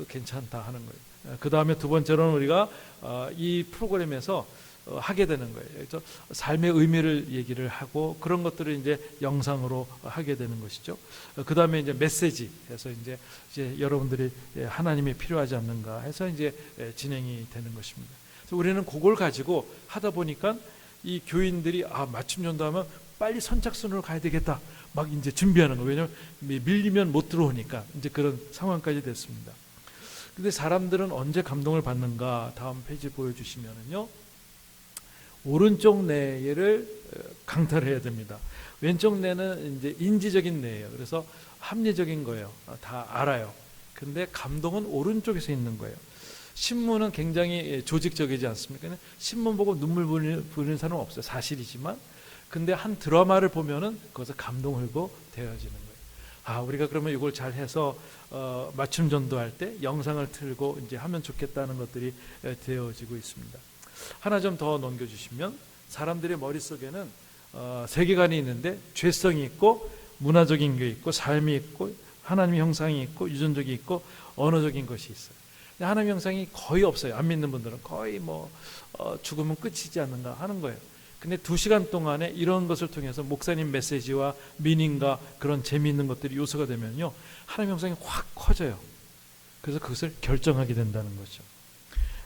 Speaker 1: 괜찮다 하는 거예요. 그 다음에 두 번째로는 우리가 이 프로그램에서 하게 되는 거예요. 그래서 삶의 의미를 얘기를 하고 그런 것들을 이제 영상으로 하게 되는 것이죠. 그 다음에 이제 메시지 해서 이제 여러분들이 하나님이 필요하지 않는가 해서 이제 진행이 되는 것입니다. 그래서 우리는 그걸 가지고 하다 보니까 이 교인들이 맞춤 전도하면 빨리 선착순으로 가야 되겠다. 막 이제 준비하는 거예요. 왜냐하면 밀리면 못 들어오니까 이제 그런 상황까지 됐습니다. 근데 사람들은 언제 감동을 받는가? 다음 페이지 보여주시면은요. 오른쪽 뇌를 강탈해야 됩니다. 왼쪽 뇌는 이제 인지적인 뇌예요. 그래서 합리적인 거예요. 다 알아요. 근데 감동은 오른쪽에서 있는 거예요. 신문은 굉장히 조직적이지 않습니까? 신문 보고 눈물 부리는 사람은 없어요. 사실이지만. 근데 한 드라마를 보면은 거기서 감동 흘고 되어지는 거예요. 우리가 그러면 이걸 잘 해서 맞춤 전도할 때 영상을 틀고 이제 하면 좋겠다는 것들이 되어지고 있습니다. 하나 좀 더 넘겨주시면 사람들의 머릿속에는 세계관이 있는데 죄성이 있고 문화적인 게 있고 삶이 있고 하나님의 형상이 있고 유전적이 있고 언어적인 것이 있어요. 하나님의 형상이 거의 없어요. 안 믿는 분들은 거의 죽으면 끝이지 않는가 하는 거예요. 근데 2시간 동안에 이런 것을 통해서 목사님 메시지와 미닝과 그런 재미있는 것들이 요소가 되면요, 하나님 영상이 확 커져요. 그래서 그것을 결정하게 된다는 거죠.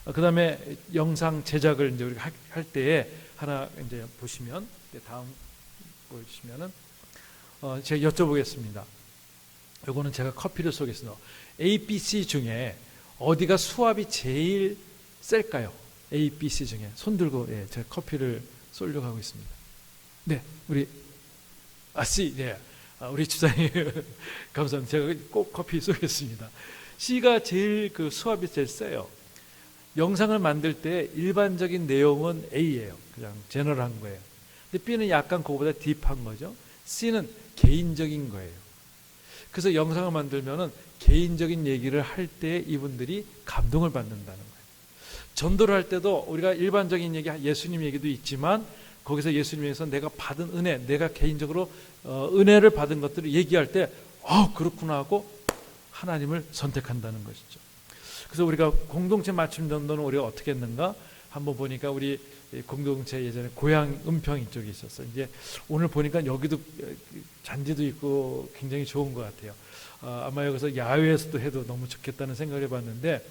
Speaker 1: 그 다음에 영상 제작을 이제 우리가 할 때에 하나 이제 보시면, 다음 보여주시면은 제가 여쭤보겠습니다. 요거는 제가 커피를 쏘겠습니다. A, B, C 중에 어디가 수압이 제일 셀까요? A, B, C 중에 손 들고, 예, 제가 커피를 쏘려고 하고 있습니다. 네, 우리 C, 네, 우리 집사님 감사합니다. 제가 꼭 커피 쏘겠습니다. C가 제일 그 수압이 제일 세요. 영상을 만들 때 일반적인 내용은 A예요. 그냥 제너럴한 거예요. 근데 B는 약간 그거보다 딥한 거죠. C는 개인적인 거예요. 그래서 영상을 만들면은 개인적인 얘기를 할 때 이분들이 감동을 받는다는 거예요. 전도를 할 때도 우리가 일반적인 얘기, 예수님 얘기도 있지만 거기서 예수님에서 내가 받은 은혜, 내가 개인적으로 은혜를 받은 것들을 얘기할 때 그렇구나 하고 하나님을 선택한다는 것이죠. 그래서 우리가 공동체 맞춤 전도는 우리가 어떻게 했는가 한번 보니까, 우리 공동체 예전에 고향 은평 이쪽에 있었어요. 이제 오늘 보니까 여기도 잔디도 있고 굉장히 좋은 것 같아요. 아마 여기서 야외에서도 해도 너무 좋겠다는 생각을 해봤는데,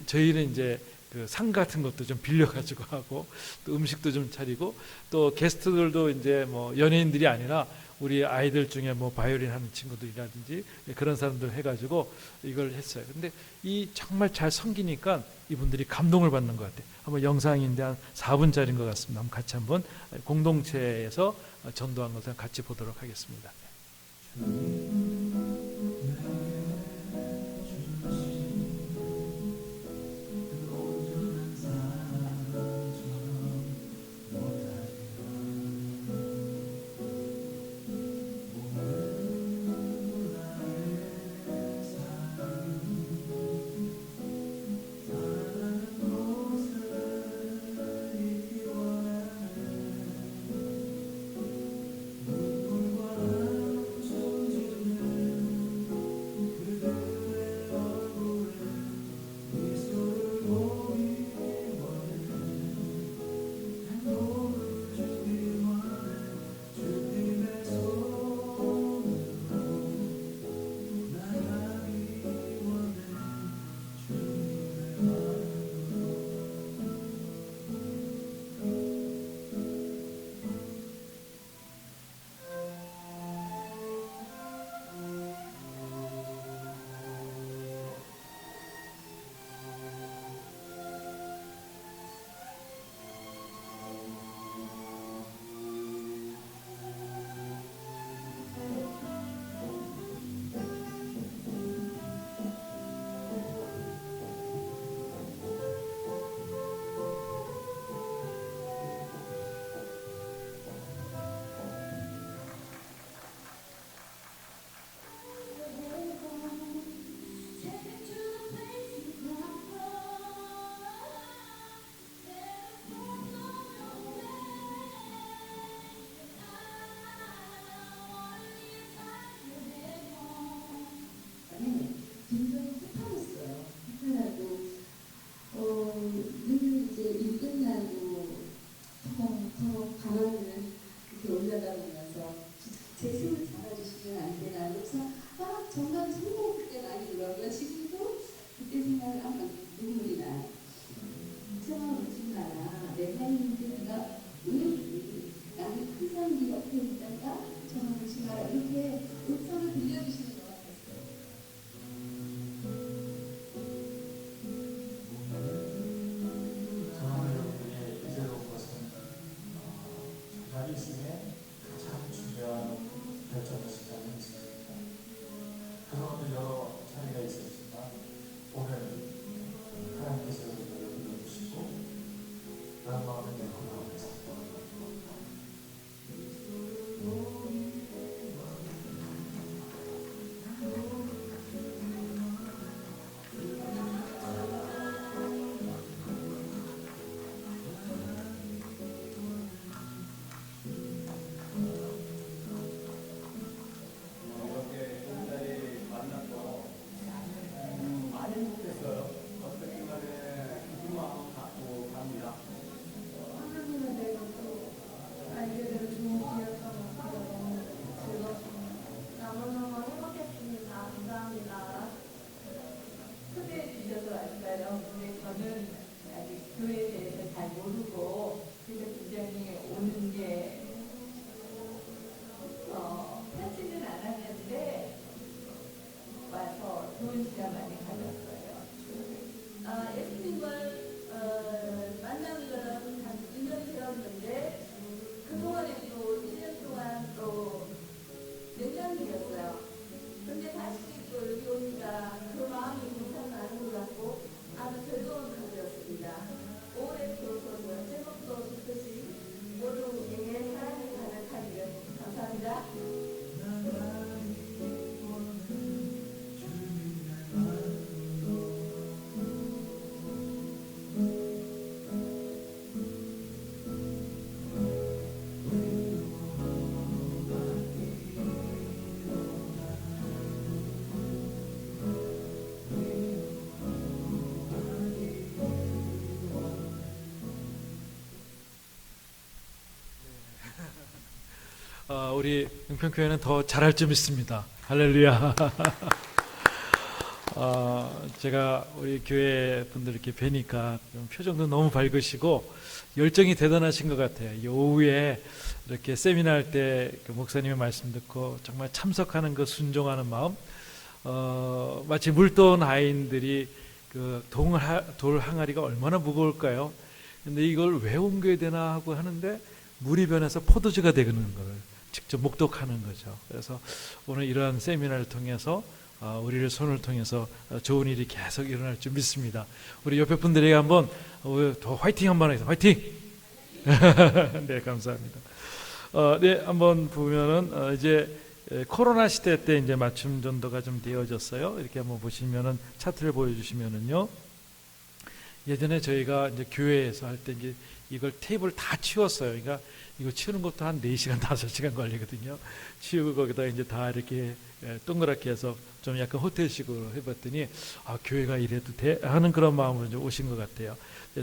Speaker 1: 저희는 이제 그 상 같은 것도 좀 빌려가지고 하고, 또 음식도 좀 차리고, 또 게스트들도 이제 뭐 연예인들이 아니라 우리 아이들 중에 뭐 바이올린 하는 친구들이라든지 그런 사람들 해가지고 이걸 했어요. 근데 이 정말 잘 섬기니까 이분들이 감동을 받는 것 같아요. 한번 영상인데 한 4분짜리인 것 같습니다. 한번 같이 한번 공동체에서 전도한 것을 같이 보도록 하겠습니다.
Speaker 7: 자기 중에 가장 중요한
Speaker 1: 우리 은평교회는 더 잘할 점 있습니다. 할렐루야. 제가 우리 교회 분들 이렇게 뵈니까 표정도 너무 밝으시고 열정이 대단하신 것 같아요. 이 오후에 이렇게 세미나 할 때 그 목사님의 말씀 듣고 정말 참석하는 그 순종하는 마음, 마치 물떠온 아이들이 그 돌 항아리가 얼마나 무거울까요? 근데 이걸 왜 옮겨야 되나 하고 하는데 물이 변해서 포도주가 되는 걸 직접 목독하는 거죠. 그래서 오늘 이러한 세미나를 통해서 우리를 손을 통해서 좋은 일이 계속 일어날 줄 믿습니다. 우리 옆에 분들에게 한번 더 화이팅 한번 해서 화이팅! 네, 감사합니다. 네, 한번 보면은 이제 코로나 시대 때 이제 맞춤 전도가 좀 되어졌어요. 이렇게 한번 보시면은 차트를 보여주시면은요. 예전에 저희가 이제 교회에서 할 때 이제 이걸 테이블 다 치웠어요. 그러니까 이거 치우는 것도 한 4시간, 5시간 걸리거든요. 치우고 거기다 이제 다 이렇게 동그랗게 해서 좀 약간 호텔식으로 해봤더니 교회가 이래도 돼? 하는 그런 마음으로 이제 오신 것 같아요.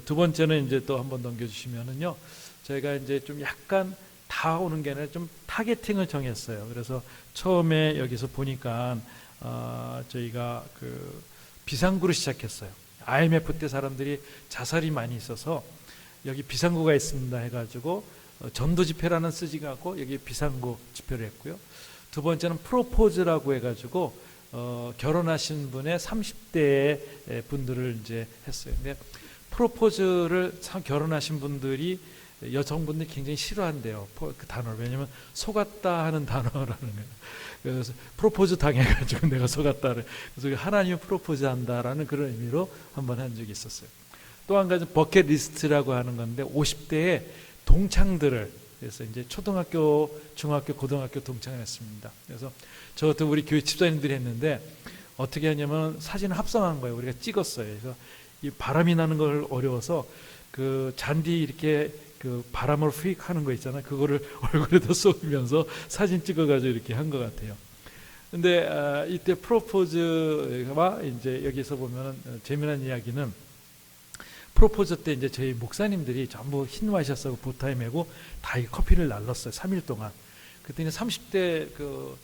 Speaker 1: 두 번째는 이제 또 한번 넘겨주시면은요. 저희가 이제 좀 약간 다 오는 게 아니라 좀 타겟팅을 정했어요. 그래서 처음에 여기서 보니까 저희가 그 비상구를 시작했어요. IMF 때 사람들이 자살이 많이 있어서 여기 비상구가 있습니다 해가지고 전도 집회라는 쓰지 갖고 여기 비상구 집회를 했고요. 두 번째는 프로포즈라고 해가지고 결혼하신 분의 30대 분들을 이제 했어요. 근데 프로포즈를 결혼하신 분들이 여성분들이 굉장히 싫어한대요. 그 단어를. 왜냐면 속았다 하는 단어라는 거예요. 그래서 프로포즈 당해가지고 내가 속았다를. 그래서 하나님이 프로포즈 한다라는 그런 의미로 한번 한 적이 있었어요. 또 한 가지 버킷리스트라고 하는 건데 50대에 동창들을 그래서 이제 초등학교, 중학교, 고등학교 동창을 했습니다. 그래서 저것도 우리 교회 집사님들이 했는데 어떻게 하냐면 사진을 합성한 거예요. 우리가 찍었어요. 그래서 이 바람이 나는 걸 어려워서 그 잔디 이렇게 그 바람을 휙 하는 거 있잖아요. 그거를 얼굴에다 쏘면서 사진 찍어가지고 이렇게 한 것 같아요. 근데 이때 프로포즈와 이제 여기서 보면 재미난 이야기는 프로포즈 때 이제 저희 목사님들이 전부 흰 와이셔츠하고 보타이 메고 다 이 커피를 날랐어요. 3일 동안. 그때 30대 그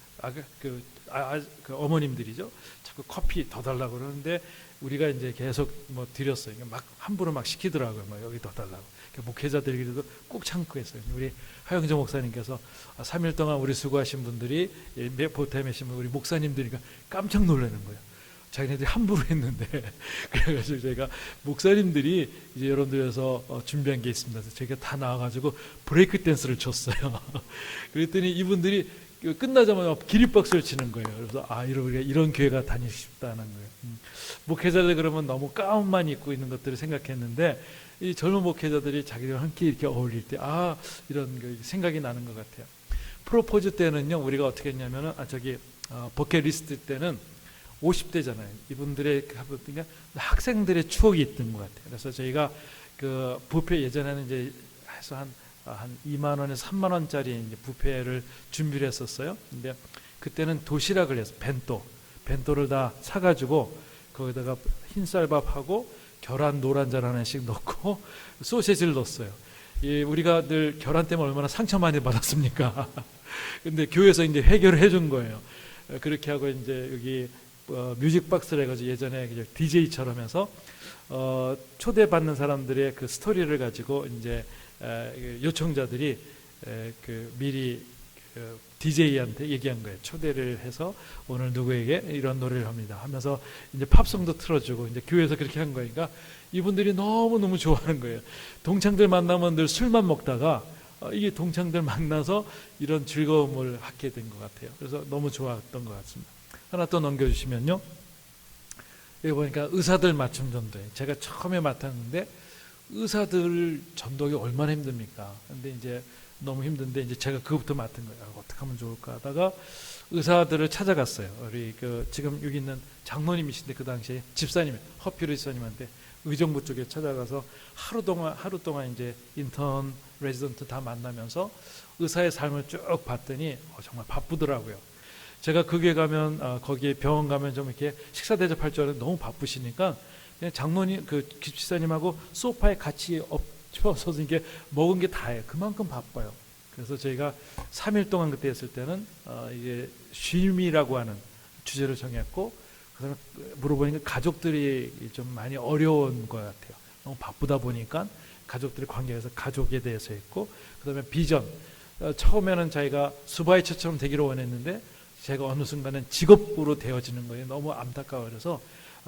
Speaker 1: 어머님들이죠. 자꾸 커피 더 달라고 그러는데 우리가 이제 계속 뭐 드렸어요. 막 함부로 막 시키더라고요. 뭐 여기 더 달라고. 목회자들끼리도 꾹 참고 했어요. 우리 하영정 목사님께서 3일 동안 우리 수고하신 분들이 보타이 메신 우리 목사님들이니까 깜짝 놀라는 거예요. 자기네들이 함부로 했는데 그래가지고 저희가 목사님들이 이제 여러분들에서 준비한 게 있습니다. 그래서 저희가 다 나와가지고 브레이크 댄스를 췄어요. 그랬더니 이분들이 끝나자마자 기립박수를 치는 거예요. 그래서 이런 교회가 다니고 싶다는 거예요. 목회자들 그러면 너무 가운만 입고 있는 것들을 생각했는데 이 젊은 목회자들이 자기들 함께 이렇게 어울릴 때 이런 생각이 나는 것 같아요. 프로포즈 때는요 우리가 어떻게 했냐면은 버킷리스트 때는 50대잖아요. 이분들의 학생들의 추억이 있던 것 같아요. 그래서 저희가 그 뷔페 예전에는 이제 해서 한 2만 원에서 3만 원짜리 이제 뷔페를 준비를 했었어요. 근데 그때는 도시락을 해서 벤또를 다 사가지고 거기다가 흰쌀밥하고 계란 노란자 하나씩 넣고 소시지를 넣었어요. 우리가 늘 계란 때문에 얼마나 상처 많이 받았습니까? 근데 교회에서 이제 해결을 해준 거예요. 그렇게 하고 이제 여기 뮤직박스를 해가지고 예전에 DJ처럼 해서 초대받는 사람들의 그 스토리를 가지고 이제 요청자들이 미리 DJ한테 얘기한 거예요. 초대를 해서 오늘 누구에게 이런 노래를 합니다 하면서 이제 팝송도 틀어주고 이제 교회에서 그렇게 한 거니까 이분들이 너무너무 좋아하는 거예요. 동창들 만나면 늘 술만 먹다가 이게 동창들 만나서 이런 즐거움을 갖게 된 것 같아요. 그래서 너무 좋았던 것 같습니다. 하나 또 넘겨주시면요. 여기 보니까 의사들 맞춤 전도에 제가 처음에 맡았는데 의사들 전도가 얼마나 힘듭니까? 근데 이제 너무 힘든데 이제 제가 그거부터 맡은 거예요. 어떻게 하면 좋을까 하다가 의사들을 찾아갔어요. 우리 지금 여기 있는 장로님이신데 그 당시에 집사님 허피르 집사님한테 의정부 쪽에 찾아가서 하루 동안 이제 인턴, 레지던트 다 만나면서 의사의 삶을 쭉 봤더니 정말 바쁘더라고요. 제가 거기에 가면 거기에 병원 가면 좀 이렇게 식사 대접할 줄 알았는데 너무 바쁘시니까 그냥 장로님 집사님하고 소파에 같이 엎쳐서 이게 먹은 게 다예요. 그만큼 바빠요. 그래서 저희가 3일 동안 그때 했을 때는 이게 쉼이라고 하는 주제를 정했고, 그다음에 물어보니까 가족들이 좀 많이 어려운 것 같아요. 너무 바쁘다 보니까 가족들의 관계에서 가족에 대해서 했고, 그다음에 비전. 처음에는 자기가 수바이처처럼 되기를 원했는데 제가 어느 순간은 직업으로 되어지는 거예요. 너무 안타까워. 그래서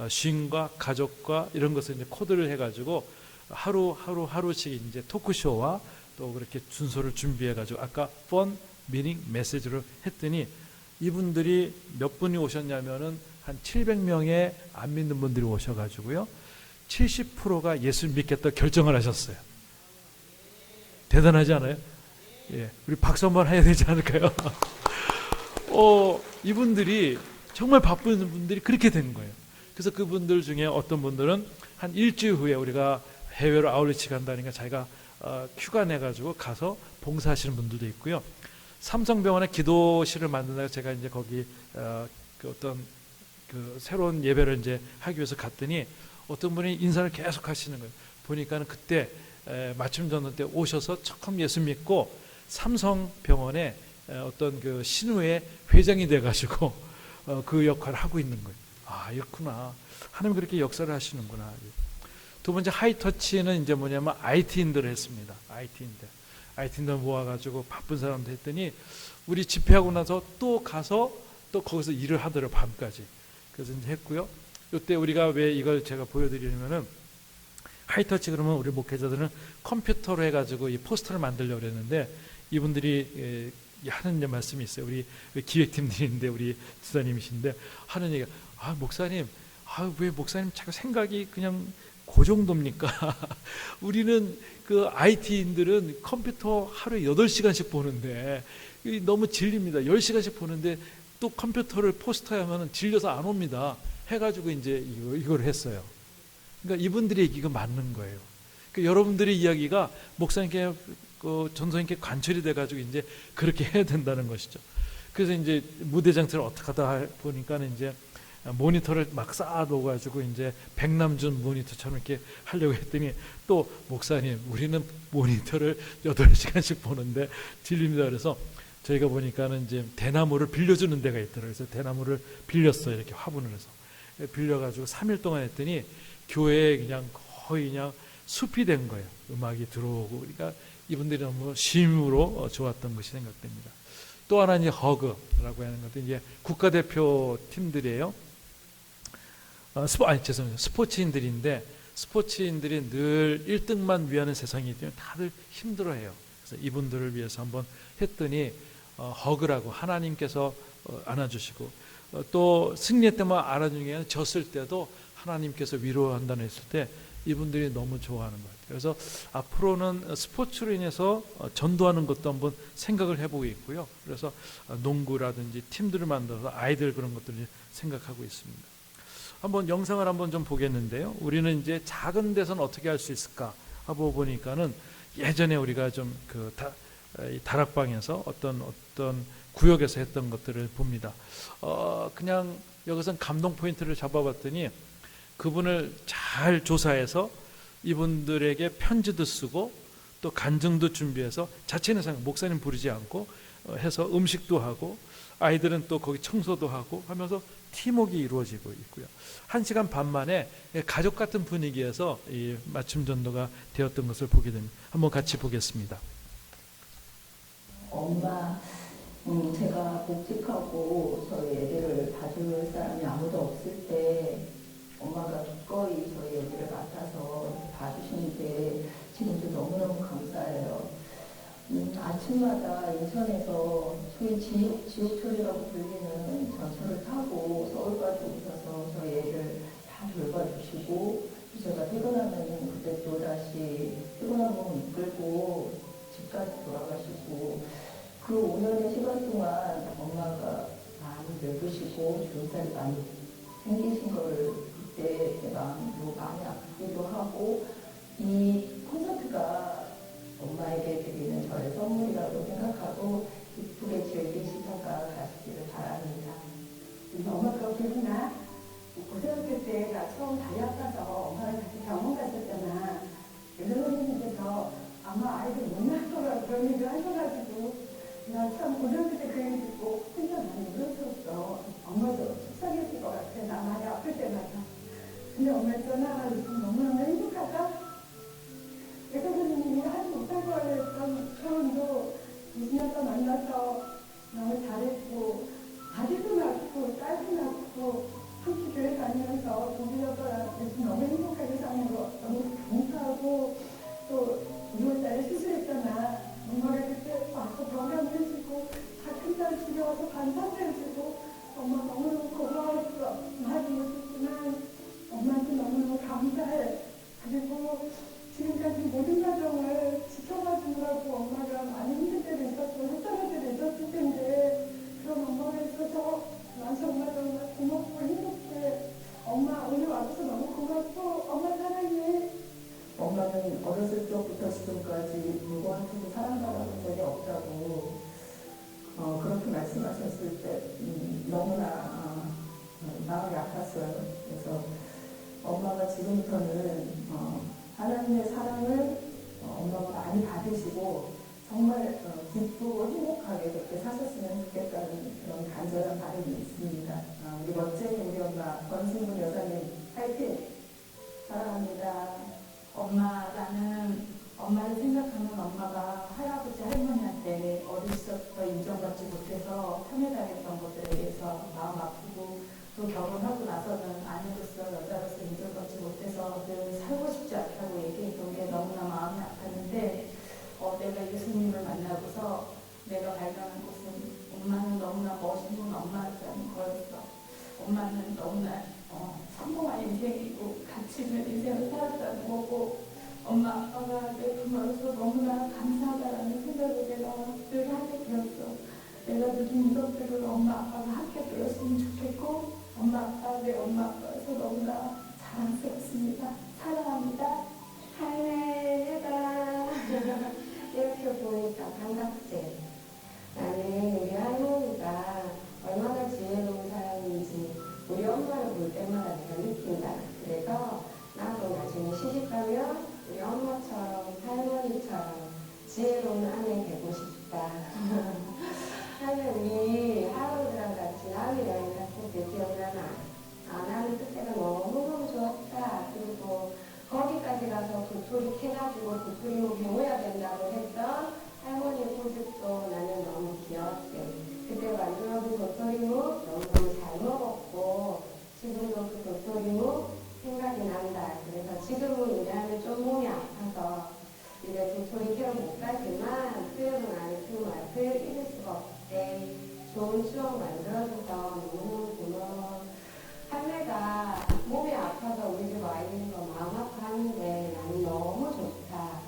Speaker 1: 쉼과 가족과 이런 것을 이제 코드를 해가지고 하루씩 이제 토크쇼와 또 그렇게 순서를 준비해가지고 아까 fun, meaning, message로 했더니 이분들이 몇 분이 오셨냐면은 한 700명의 안 믿는 분들이 오셔가지고요. 70%가 예수 믿겠다 결정을 하셨어요. 대단하지 않아요? 예, 우리 박수 한번 해야 되지 않을까요? 이분들이 정말 바쁜 분들이 그렇게 된 거예요. 그래서 그분들 중에 어떤 분들은 한 일주일 후에 우리가 해외로 아울리치 간다니까 자기가 휴가 내가지고 가서 봉사하시는 분들도 있고요. 삼성병원에 기도실을 만든다고 제가 이제 거기 그 어떤 그 새로운 예배를 이제 하기 위해서 갔더니 어떤 분이 인사를 계속 하시는 거예요. 보니까는 그때 맞춤 전도 때 오셔서 처음 예수 믿고 삼성병원에 어떤 그 신우의 회장이 돼가지고 그 역할을 하고 있는 거예요. 아, 이렇구나. 하나님 그렇게 역사를 하시는구나. 두 번째 하이터치는 이제 뭐냐면 IT인들을 했습니다. IT인들 모아가지고 바쁜 사람들 했더니 우리 집회하고 나서 또 가서 또 거기서 일을 하더라고요. 밤까지. 그래서 이제 했고요. 이때 우리가 왜 이걸 제가 보여드리냐면은 하이터치 그러면 우리 목회자들은 컴퓨터로 해가지고 이 포스터를 만들려고 그랬는데 이분들이 하는 이제 말씀이 있어요. 우리 기획팀들인데 우리 지사님이신데 하는 얘기가 목사님 왜 목사님 자꾸 생각이 그냥 그 정도입니까? 우리는 그 IT인들은 컴퓨터 하루에 8시간씩 보는데 너무 질립니다. 10시간씩 보는데 또 컴퓨터를 포스터에 하면 질려서 안 옵니다. 해가지고 이제 이걸 했어요. 그러니까 이분들의 얘기가 맞는 거예요. 그러니까 여러분들의 이야기가 목사님께 전도사님께 관철이 돼가지고 이제 그렇게 해야 된다는 것이죠. 그래서 이제 무대 장치를 어떻게 하다 보니까는 이제 모니터를 막 쌓아놓아가지고 이제 백남준 모니터처럼 이렇게 하려고 했더니 또 목사님 우리는 모니터를 8시간씩 보는데 질립니다. 그래서 저희가 보니까는 이제 대나무를 빌려주는 데가 있더라고요. 그래서 대나무를 빌렸어요. 이렇게 화분을 해서 빌려가지고 3일 동안 했더니 교회에 그냥 거의 그냥 숲이 된 거예요. 음악이 들어오고. 그러니까 이분들이 너무 쉼으로 좋았던 것이 생각됩니다. 또 하나 이제 허그라고 하는 것도 이제 국가대표 팀들이에요. 스포츠인들인데 스포츠인들이 늘 1등만 위하는 세상이기 때문에 다들 힘들어해요. 그래서 이분들을 위해서 한번 했더니 허그라고 하나님께서 안아주시고 또 승리 때만 안아주는 게 아니라 졌을 때도 하나님께서 위로한다는 했을 때 이분들이 너무 좋아하는 것 같아요. 그래서 앞으로는 스포츠로 인해서 전도하는 것도 한번 생각을 해보고 있고요. 그래서 농구라든지 팀들을 만들어서 아이들 그런 것들을 생각하고 있습니다. 한번 영상을 한번 좀 보겠는데요. 우리는 이제 작은 데서는 어떻게 할 수 있을까 하고 보니까는 예전에 우리가 좀 그 다락방에서 어떤 구역에서 했던 것들을 봅니다. 그냥 여기서 감동 포인트를 잡아봤더니 그분을 잘 조사해서 이분들에게 편지도 쓰고 또 간증도 준비해서 자체는 목사님 부르지 않고 해서 음식도 하고 아이들은 또 거기 청소도 하고 하면서 팀워크가 이루어지고 있고요. 1시간 반 만에 가족 같은 분위기에서 이 맞춤 전도가 되었던 것을 보게 됩니다. 한번 같이 보겠습니다.
Speaker 8: 엄마, 제가 복직하고 저희 애들을 봐줄 사람이 아무도 없을 때 엄마가 기꺼이 저희 애들을 맡아서 봐주시는데 지금도 너무너무 감사해요. 아침마다 인천에서 소위 지옥철이라고 불리는 전철을 타고 서울까지 오셔서 저희 애를 다 돌봐주시고 제가 퇴근하면 그때 또다시 피곤한 몸 이끌고 집까지 돌아가시고 그 5년의 시간 동안 엄마가 많이 늙으시고 존살이 많이 생기신 거를 그때 제가 많이 아프기도 하고 이 콘서트가 엄마에게 드리는 저의 선물이라고 생각하고 기쁘게 즐기시다가 가시기를 바랍니다.
Speaker 6: 엄마가 그렇구나. 고등학교 때 나 처음 다리 아파서 엄마랑 같이 병원 갔었잖아. 의사선생님께서 아마 아이들 못 낳더라 그런 얘기를 하셔가지고 너무 감사해지고 엄마 너무너무 고마웠어. 많이 못했지만 엄마한테 너무너무 감사해. 그리고 지금까지 모든 과정을 지켜봐 주느라고 엄마가 많이 힘든 때도 있었고 속상할 때도 있었을 텐데 그런 엄마가 있어서 난 정말 고맙고 행복해. 엄마 오늘 와줘서 너무 고맙고 엄마 사랑해.
Speaker 8: 엄마는 어렸을 적부터 지금까지 누구한테도 사랑받아본 적이 없다고 그렇게 말씀하셨을 때 너무나 마음이 아팠어요. 그래서 엄마가 지금부터는 하나님의 사랑을 엄마가 많이 받으시고 정말 기쁘고 행복하게 그렇게 사셨으면 좋겠다는 그런 간절한 바람이 있습니다. 우리 멋진 우리 엄마 권순분 여사님 파이팅! 사랑합니다.
Speaker 9: 엄마, 나는 엄마를 생각하면 엄마가 할아버지 할머니한테 어릴 적부터 인정받지 못해서 참여당했던 것들에 대해서 마음 아프고 또 결혼하고 나서는 아내로서 여자로서 인정받지 못해서 늘 살고 싶지 않다고 얘기했던 게 너무나 마음이 아팠는데 내가 예수님을 만나고서 내가 발견한 것은 엄마는 너무나 멋있는 엄마였다는 거였어. 엄마는 너무나 성공한 인생이고 가치 있는 인생을 살았다는 거고 엄마 아빠가 내 부모로서 너무나 감사하다라는 생각을 내가 늘 하게 되었어. 내가 느낀 이것들을 엄마 아빠가 함께 들었으면 좋겠고 엄마 아빠 내 엄마 아빠여서 너무나 자랑스럽습니다. 사랑합니다.
Speaker 10: 할매가 이렇게 보니까 반갑지. 나는 우리 할머니가 얼마나 지혜로운 사람인지 우리 엄마를 볼 때마다 내가 느낀다. 그래서 나도 나중에 시집가면 우리 엄마처럼 할머니처럼 지혜로운 아내 되고 싶다. 사실 우리 할아버지랑 같이 남해 여행 갔을 때 기억나나? 나는 그때가 너무너무 좋았다. 그리고 거기까지 가서 도토리 캐가지고 도토리묵 배워야 된다고 했던 할머니 모습도 나는 너무 귀여웠대. 그때 만들어준 도토리묵 너무너무 잘 먹었고 지금도 그 도토리묵 생각이 난다. 그래서 지금은 우리 아내 좀 몸이 아파서 이제 도토리 캐러 못 가지만 수영은 안에 그 맛을 잊을 수가 없대. 좋은 추억 만들어줘서 너무너무 고마워. 할매가 몸이 아파서 우리 집 와 있는 거 마음 아파하는데 나는 너무 좋다.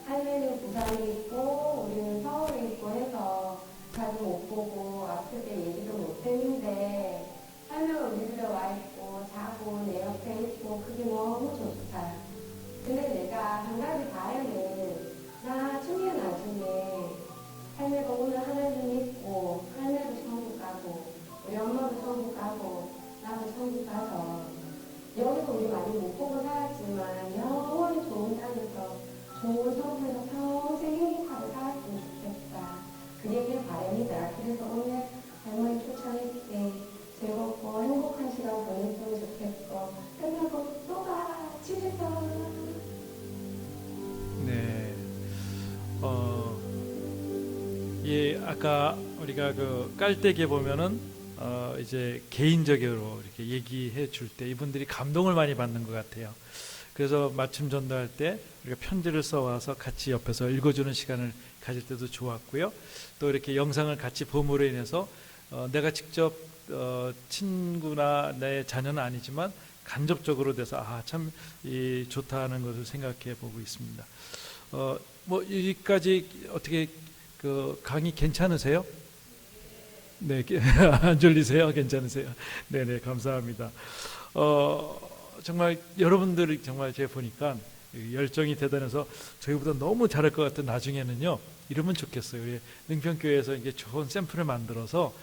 Speaker 10: 할매는 부산에 있고 우리는 서울에 있고 해서 자주 못 보고 아플 때 얘기도 못 했는데 할매가 우리 집에 와 있고 자고 내 옆에 있고 그게 너무 좋다. 근데 내가 한 가지 바람은 나중에 할매가 오늘 하나님 믿고 할매도 천국 가고 우리 엄마도 천국 가고 나도 천국 가서 여기서 우리 많이 못 보고 살았지만 영원히 좋은 땅에서 좋은 성에서 평생 행복하게 살았으면 좋겠다. 그게 내 바람이다. 그래서 오늘 할머니 초청했대. 즐겁고 행복한 시간 보냈으면 좋겠고 끝나고 또 가. 집에서.
Speaker 1: 네. 예, 아까 우리가 그 깔때기에 보면은 이제 개인적으로 이렇게 얘기해 줄 때 이분들이 감동을 많이 받는 것 같아요. 그래서 맞춤 전도할 때 우리가 편지를 써와서 같이 옆에서 읽어주는 시간을 가질 때도 좋았고요. 또 이렇게 영상을 같이 봄으로 인해서 내가 직접 친구나 내 자녀는 아니지만 간접적으로 돼서 참 좋다는 것을 생각해 보고 있습니다. 뭐 여기까지 어떻게 그 강의 괜찮으세요? 네, 안 졸리세요? 괜찮으세요? 네네, 감사합니다. 정말 여러분들이 정말 제가 보니까 열정이 대단해서 저희보다 너무 잘할 것 같은 나중에는요, 이러면 좋겠어요. 우리 능평교회에서 이게 좋은 샘플을 만들어서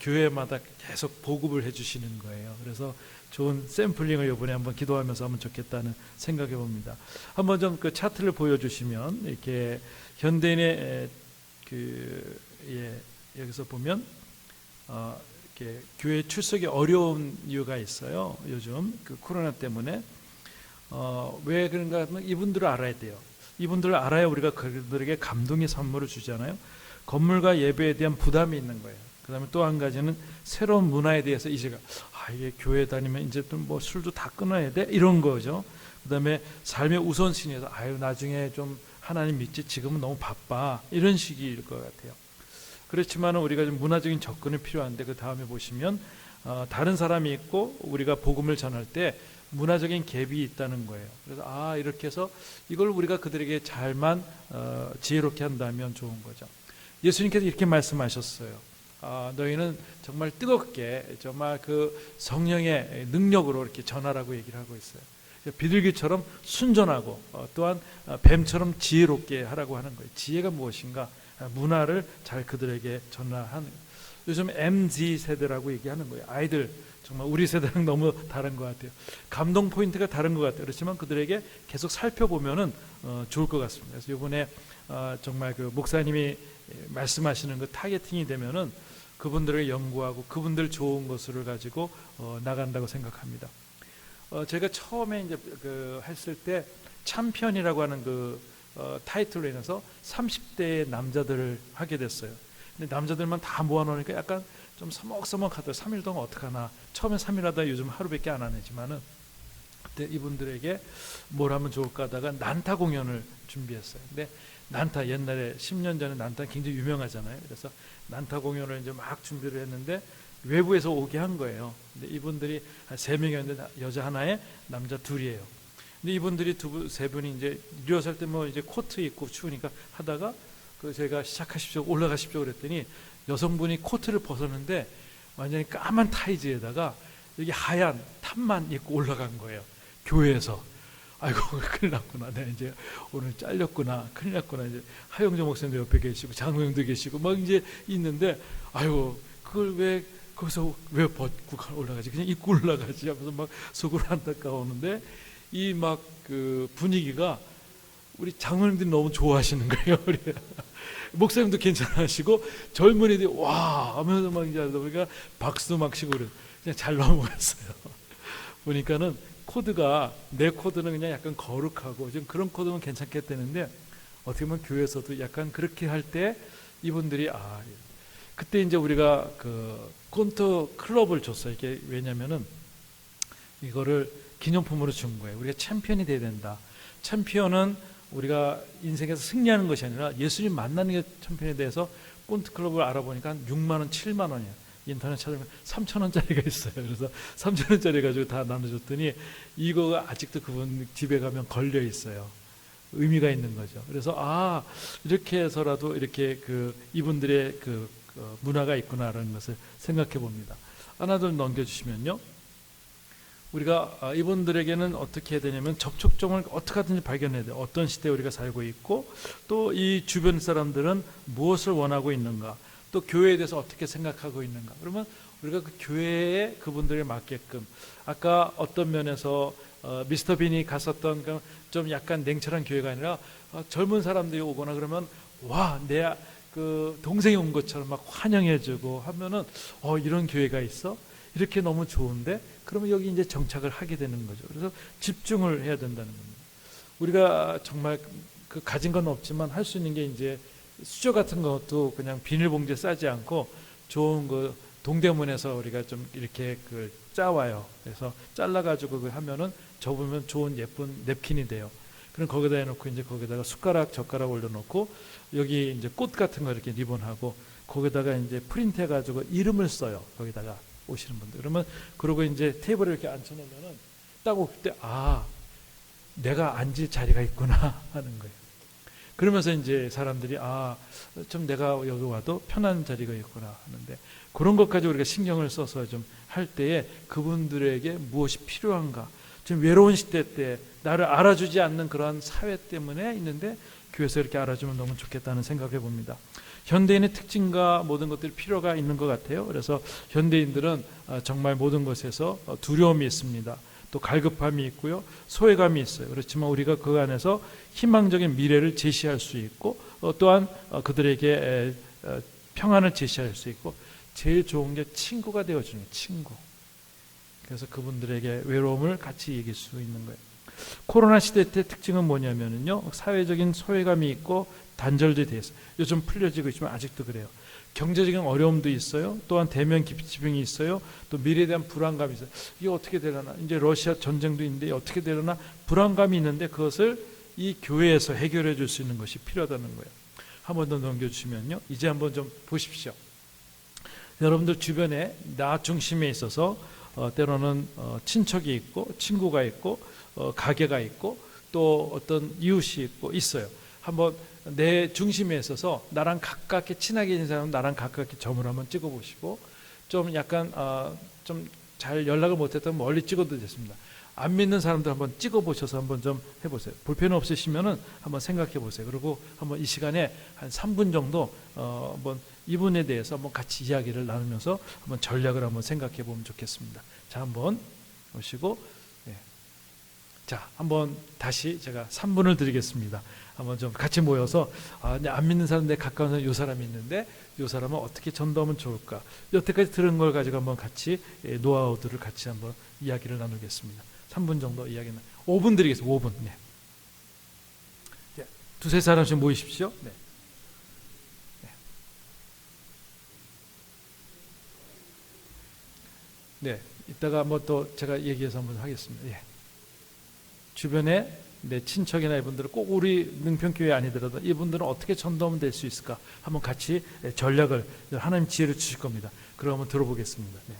Speaker 1: 교회마다 계속 보급을 해주시는 거예요. 그래서 좋은 샘플링을 이번에 한번 기도하면서 하면 좋겠다는 생각해 봅니다. 한번 좀 그 차트를 보여주시면 이렇게 현대인의 여기서 보면 이렇게 교회 출석이 어려운 이유가 있어요. 요즘 그 코로나 때문에 왜 그런가 하면 이분들을 알아야 돼요. 이분들을 알아야 우리가 그들에게 감동의 선물을 주잖아요. 건물과 예배에 대한 부담이 있는 거예요. 그 다음에 또 한 가지는 새로운 문화에 대해서 이제가 이게 교회 다니면 이제 또 뭐 술도 다 끊어야 돼? 이런 거죠. 그 다음에 삶의 우선순위에서 나중에 좀 하나님 믿지 지금은 너무 바빠 이런 식일 것 같아요. 그렇지만 우리가 좀 문화적인 접근이 필요한데 그 다음에 보시면 다른 사람이 있고 우리가 복음을 전할 때 문화적인 갭이 있다는 거예요. 그래서 이렇게 해서 이걸 우리가 그들에게 잘만 지혜롭게 한다면 좋은 거죠. 예수님께서 이렇게 말씀하셨어요. 너희는 정말 뜨겁게 정말 그 성령의 능력으로 이렇게 전하라고 얘기를 하고 있어요. 비둘기처럼 순전하고 또한 뱀처럼 지혜롭게 하라고 하는 거예요. 지혜가 무엇인가? 문화를 잘 그들에게 전하는 거예요. 요즘 MZ 세대라고 얘기하는 거예요. 아이들 정말 우리 세대랑 너무 다른 것 같아요. 감동 포인트가 다른 것 같아요. 그렇지만 그들에게 계속 살펴보면은 좋을 것 같습니다. 그래서 이번에 정말 그 목사님이 말씀하시는 그 타겟팅이 되면은 그분들을 연구하고 그분들 좋은 것을 가지고 나간다고 생각합니다. 제가 처음에 이제 했을 때 챔피언이라고 하는 타이틀로 인해서 30대의 남자들을 하게 됐어요. 근데 남자들만 다 모아놓으니까 약간 좀 서먹서먹하더라고요. 3일 동안 어떡하나. 처음에 3일 하다 요즘 하루밖에 안 하지만은 그때 이분들에게 뭘 하면 좋을까 하다가 난타 공연을 준비했어요. 근데 난타 옛날에 10년 전에 난타 굉장히 유명하잖아요. 그래서 난타 공연을 이제 막 준비를 했는데 외부에서 오게 한 거예요. 근데 이분들이 한 3명이었는데 여자 하나에 남자 둘이에요. 근데 이분들이 세 분이 이제 리허설 때 뭐 이제 코트 입고 추우니까 하다가 제가 시작하십시오, 올라가십시오 그랬더니 여성분이 코트를 벗었는데 완전히 까만 타이즈에다가 여기 하얀 탑만 입고 올라간 거예요. 교회에서. 아이고 큰일 났구나. 내가 이제 오늘 잘렸구나. 큰일 났구나. 이제 하영조 목사님도 옆에 계시고 장로님도 계시고 막 이제 있는데 아이고 그걸 왜 거기서 왜 벗고 올라가지? 그냥 입고 올라가지 하면서 막 속으로 안타까우는데 이 막 그 분위기가 우리 장로님들이 너무 좋아하시는 거예요. 목사님도 괜찮으시고 젊은이들이 와 하면서 막 이제 하다 보니까 박수도 막 치고 그냥 잘 넘어갔어요. 보니까는 코드가 내 코드는 그냥 약간 거룩하고 좀 그런 코드는 괜찮겠다는데 어떻게 보면 교회에서도 약간 그렇게 할 때 이분들이 그때 이제 우리가 콘트 클럽을 줬어요. 이게 왜냐면은 이거를 기념품으로 준 거예요. 우리가 챔피언이 돼야 된다. 챔피언은 우리가 인생에서 승리하는 것이 아니라 예수님 만나는 게 챔피언에 대해서 콘트 클럽을 알아보니까 한 6만 원, 7만 원이에요. 인터넷 찾으면 3,000원짜리가 있어요. 그래서 3,000원짜리 가지고 다 나눠줬더니 이거가 아직도 그분 집에 가면 걸려 있어요. 의미가 있는 거죠. 그래서 이렇게 해서라도 이렇게 이분들의 문화가 있구나라는 것을 생각해 봅니다. 하나 더 넘겨주시면요. 우리가 이분들에게는 어떻게 해야 되냐면 접촉점을 어떻게 하든지 발견해야 돼요. 어떤 시대에 우리가 살고 있고 또 이 주변 사람들은 무엇을 원하고 있는가, 또 교회에 대해서 어떻게 생각하고 있는가. 그러면 우리가 그 교회에 그분들에 맞게끔 아까 어떤 면에서 미스터 빈이 갔었던 좀 약간 냉철한 교회가 아니라 젊은 사람들이 오거나 그러면 와, 내 동생이 온 것처럼 막 환영해주고 하면은 이런 교회가 있어? 이렇게 너무 좋은데 그러면 여기 이제 정착을 하게 되는 거죠. 그래서 집중을 해야 된다는 겁니다. 우리가 정말 가진 건 없지만 할 수 있는 게 이제 수저 같은 것도 그냥 비닐봉지에 싸지 않고 좋은 동대문에서 우리가 좀 이렇게 짜와요. 그래서 잘라가지고 하면은 접으면 좋은 예쁜 냅킨이 돼요. 그럼 거기다 해놓고 이제 거기다가 젓가락 올려놓고 여기 이제 꽃 같은 거 이렇게 리본하고 거기다가 이제 프린트해가지고 이름을 써요. 거기다가 오시는 분들. 그러면 그러고 이제 테이블에 이렇게 앉혀놓으면은 딱 올 때 내가 앉을 자리가 있구나 하는 거예요. 그러면서 이제 사람들이 좀 내가 여기 와도 편한 자리가 있구나 하는데 그런 것까지 우리가 신경을 써서 좀 할 때에 그분들에게 무엇이 필요한가. 지금 외로운 시대 때 나를 알아주지 않는 그런 사회 때문에 있는데 교회에서 이렇게 알아주면 너무 좋겠다는 생각해 봅니다. 현대인의 특징과 모든 것들이 필요가 있는 것 같아요. 그래서 현대인들은 정말 모든 것에서 두려움이 있습니다. 또 갈급함이 있고요. 소외감이 있어요. 그렇지만 우리가 그 안에서 희망적인 미래를 제시할 수 있고 또한 그들에게 평안을 제시할 수 있고 제일 좋은 게 친구가 되어주는 거예요. 친구. 그래서 그분들에게 외로움을 같이 이길 수 있는 거예요. 코로나 시대 때 특징은 뭐냐면요. 사회적인 소외감이 있고 단절도 돼 있어요. 요즘 풀려지고 있지만 아직도 그래요. 경제적인 어려움도 있어요. 또한 대면 기피증이 있어요. 또 미래에 대한 불안감이 있어요. 이게 어떻게 되려나. 이제 러시아 전쟁도 있는데 어떻게 되려나 불안감이 있는데 그것을 이 교회에서 해결해 줄 수 있는 것이 필요하다는 거예요. 한 번 더 넘겨주시면요. 이제 한번 좀 보십시오. 여러분들 주변에 나 중심에 있어서 때로는 친척이 있고 친구가 있고 가게가 있고 또 어떤 이웃이 있고 있어요. 한번 내 중심에 있어서 나랑 가깝게 친하게 있는 사람은 나랑 가깝게 점을 한번 찍어보시고 좀 약간 좀 잘 연락을 못했다면 멀리 찍어도 됐습니다. 안 믿는 사람들 한번 찍어보셔서 한번 좀 해보세요. 불편 없으시면은 한번 생각해 보세요. 그리고 한번 이 시간에 한 3분 정도 한번 이분에 대해서 한번 같이 이야기를 나누면서 한번 전략을 한번 생각해 보면 좋겠습니다. 자, 한번 오시고, 네. 자, 한번 다시 제가 3분을 드리겠습니다. 한번 좀 같이 모여서 안 믿는 사람, 내 가까운 사람, 이 사람이 있는데 이 사람은 어떻게 전도하면 좋을까? 여태까지 들은 걸 가지고 한번 같이 노하우들을 같이 한번 이야기를 나누겠습니다. 3분 정도 이야기는 5분 드리겠습니다. 5분. 네. 두세 사람씩 모이십시오. 네. 네. 이따가 한번 또 제가 얘기해서 한번 하겠습니다. 예. 주변에 내 친척이나 이분들은 꼭 우리 능평교회 아니더라도 이분들은 어떻게 전도하면 될 수 있을까? 한번 같이 전략을 하나님 지혜를 주실 겁니다. 그럼 한번 들어보겠습니다. 네.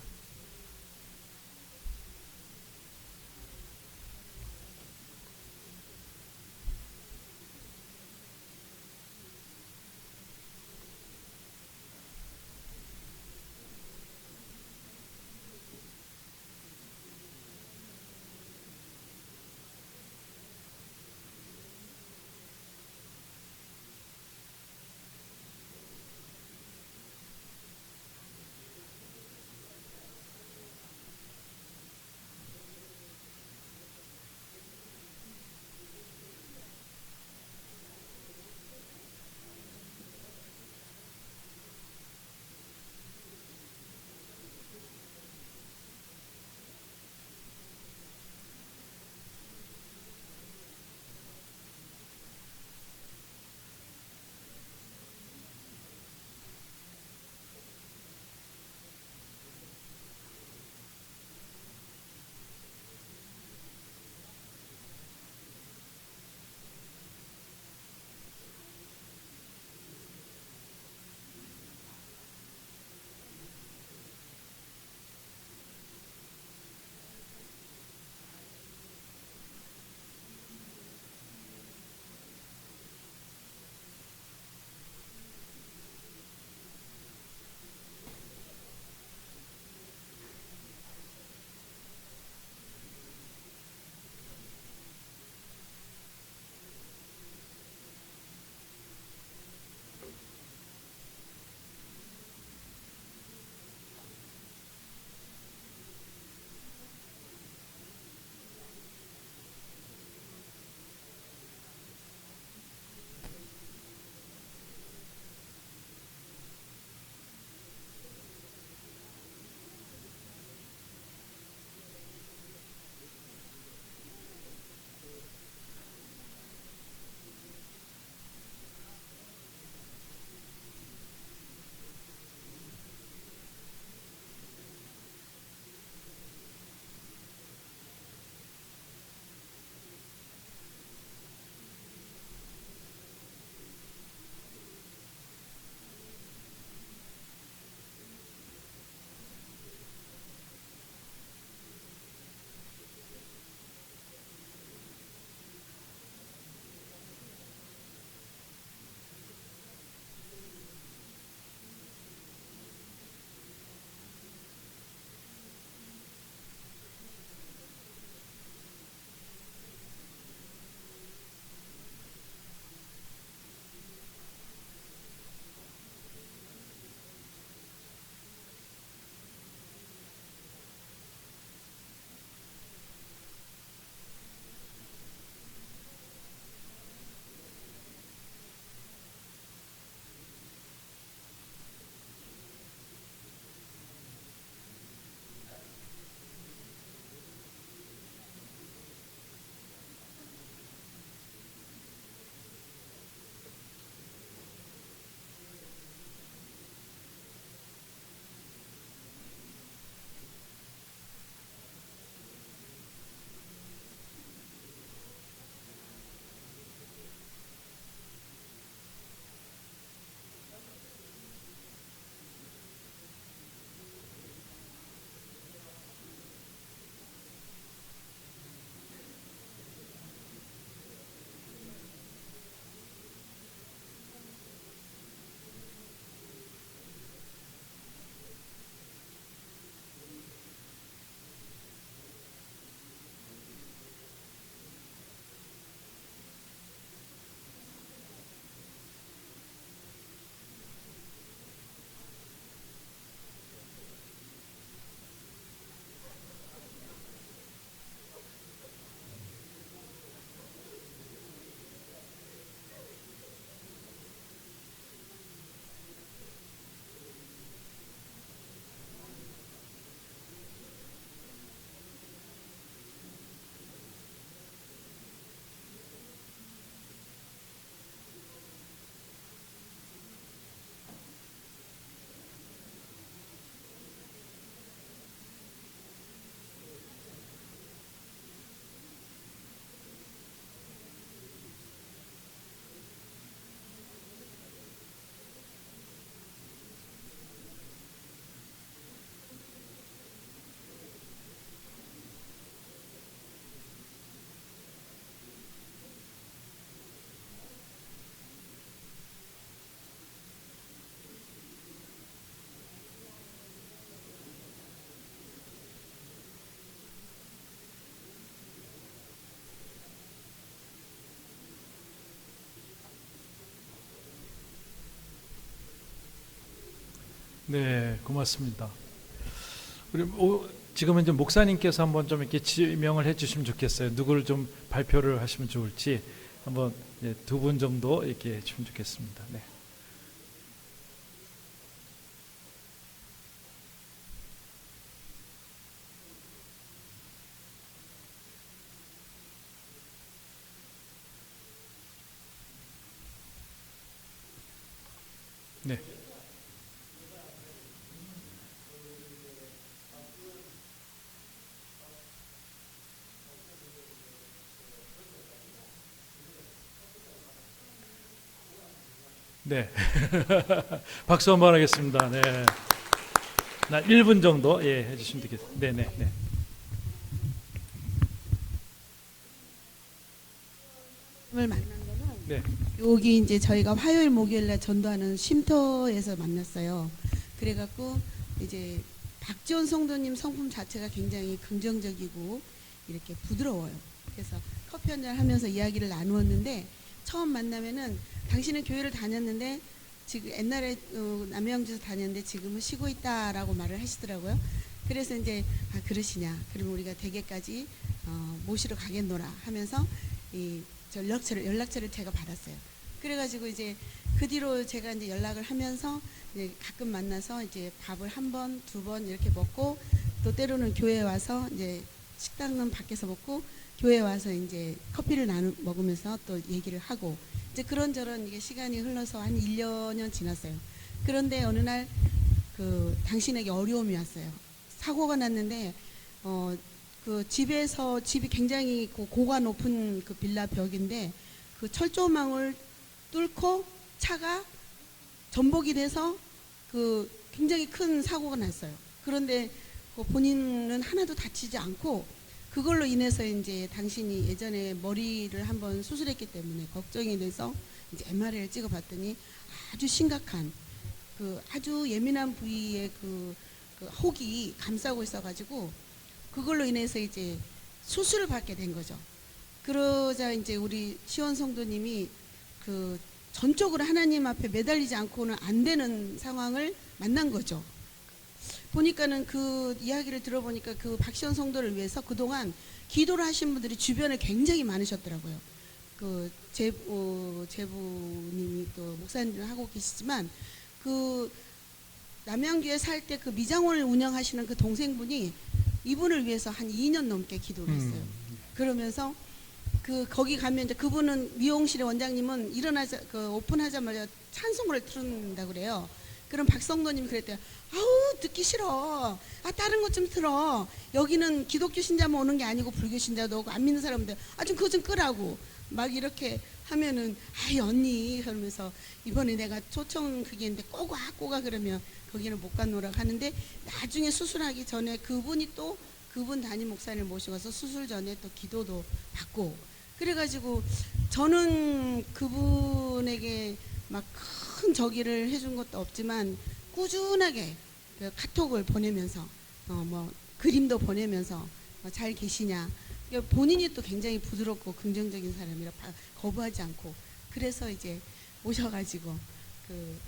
Speaker 1: 네, 고맙습니다. 우리 지금은 이제 목사님께서 한번 좀 이렇게 지명을 해주시면 좋겠어요. 누구를 좀 발표를 하시면 좋을지 한번 두 분 정도 이렇게 해주시면 좋겠습니다. 네. 네. 네. 박수 한번 하겠습니다. 네. 나 1분 정도 해주시면 되겠습니다. 네, 네, 네.
Speaker 11: 을 만난 거는
Speaker 1: 네.
Speaker 11: 여기 이제 저희가 화요일 목요일 날 전도하는 쉼터에서 만났어요. 그래갖고 이제 박지원 성도님 성품 자체가 굉장히 긍정적이고 이렇게 부드러워요. 그래서 커피 한잔 하면서 이야기를 나누었는데 처음 만나면은 당신은 교회를 다녔는데 지금 옛날에 남양주에서 다녔는데 지금은 쉬고 있다라고 말을 하시더라고요. 그래서 이제 아 그러시냐? 그러면 우리가 대개까지 모시러 가겠노라 하면서 이 연락처를 제가 받았어요. 그래가지고 이제 그 뒤로 제가 이제 연락을 하면서 이제 가끔 만나서 이제 밥을 한 번, 두 번 이렇게 먹고 또 때로는 교회에 와서 이제 식당은 밖에서 먹고 교회에 와서 이제 커피를 먹으면서 또 얘기를 하고 이제 그런저런 이게 시간이 흘러서 한 1년 지났어요. 그런데 어느 날 그 당신에게 어려움이 왔어요. 사고가 났는데 그 집이 굉장히 고가 높은 그 빌라 벽인데 그 철조망을 뚫고 차가 전복이 돼서 그 굉장히 큰 사고가 났어요. 그런데 본인은 하나도 다치지 않고 그걸로 인해서 이제 당신이 예전에 머리를 한번 수술했기 때문에 걱정이 돼서 이제 MRI를 찍어봤더니 아주 심각한 그 아주 예민한 부위에 그 혹이 감싸고 있어가지고 그걸로 인해서 이제 수술을 받게 된 거죠. 그러자 이제 우리 시원 성도님이 그 전적으로 하나님 앞에 매달리지 않고는 안 되는 상황을 만난 거죠. 보니까는 그 이야기를 들어보니까 그 박시원 성도를 위해서 그동안 기도를 하신 분들이 주변에 굉장히 많으셨더라고요. 그 제부님이 또 목사님을 하고 계시지만 그 남양주에 살 때 그 미장원을 운영하시는 그 동생분이 이분을 위해서 한 2년 넘게 기도를 했어요. 그러면서 거기 가면 이제 그분은 미용실의 원장님은 오픈하자마자 찬송을 틀는다 그래요. 그럼 박성도님이 그랬대요. 아우 듣기 싫어. 다른 것 좀 틀어. 여기는 기독교 신자만 오는 게 아니고 불교 신자도 오고 안 믿는 사람들 좀 그거 좀 끄라고 막 이렇게 하면은 아이 언니 그러면서 이번에 내가 초청 그게 있는데 꼬가 그러면 거기는 못 가노라 하는데 나중에 수술하기 전에 그분이 또 그분 담임 목사님을 모시고 가서 수술 전에 또 기도도 받고 그래가지고 저는 그분에게 막 큰 저기를 해준 것도 없지만 꾸준하게 그 카톡을 보내면서 뭐 그림도 보내면서 잘 계시냐 본인이 또 굉장히 부드럽고 긍정적인 사람이라 거부하지 않고 그래서 이제 오셔가지고 그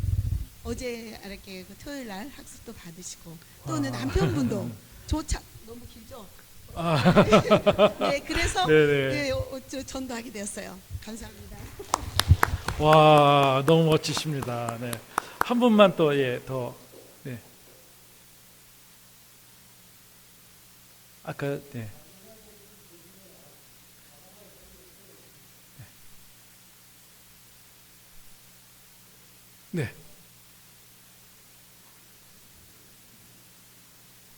Speaker 11: 어제 이렇게 그 토요일 날 학습도 받으시고 또는 남편분도 조차 너무 길죠? 네, 그래서 네, 전도하게 되었어요. 감사합니다.
Speaker 1: 와, 너무 멋지십니다. 네. 한 분만 또 네. 아까 네. 네.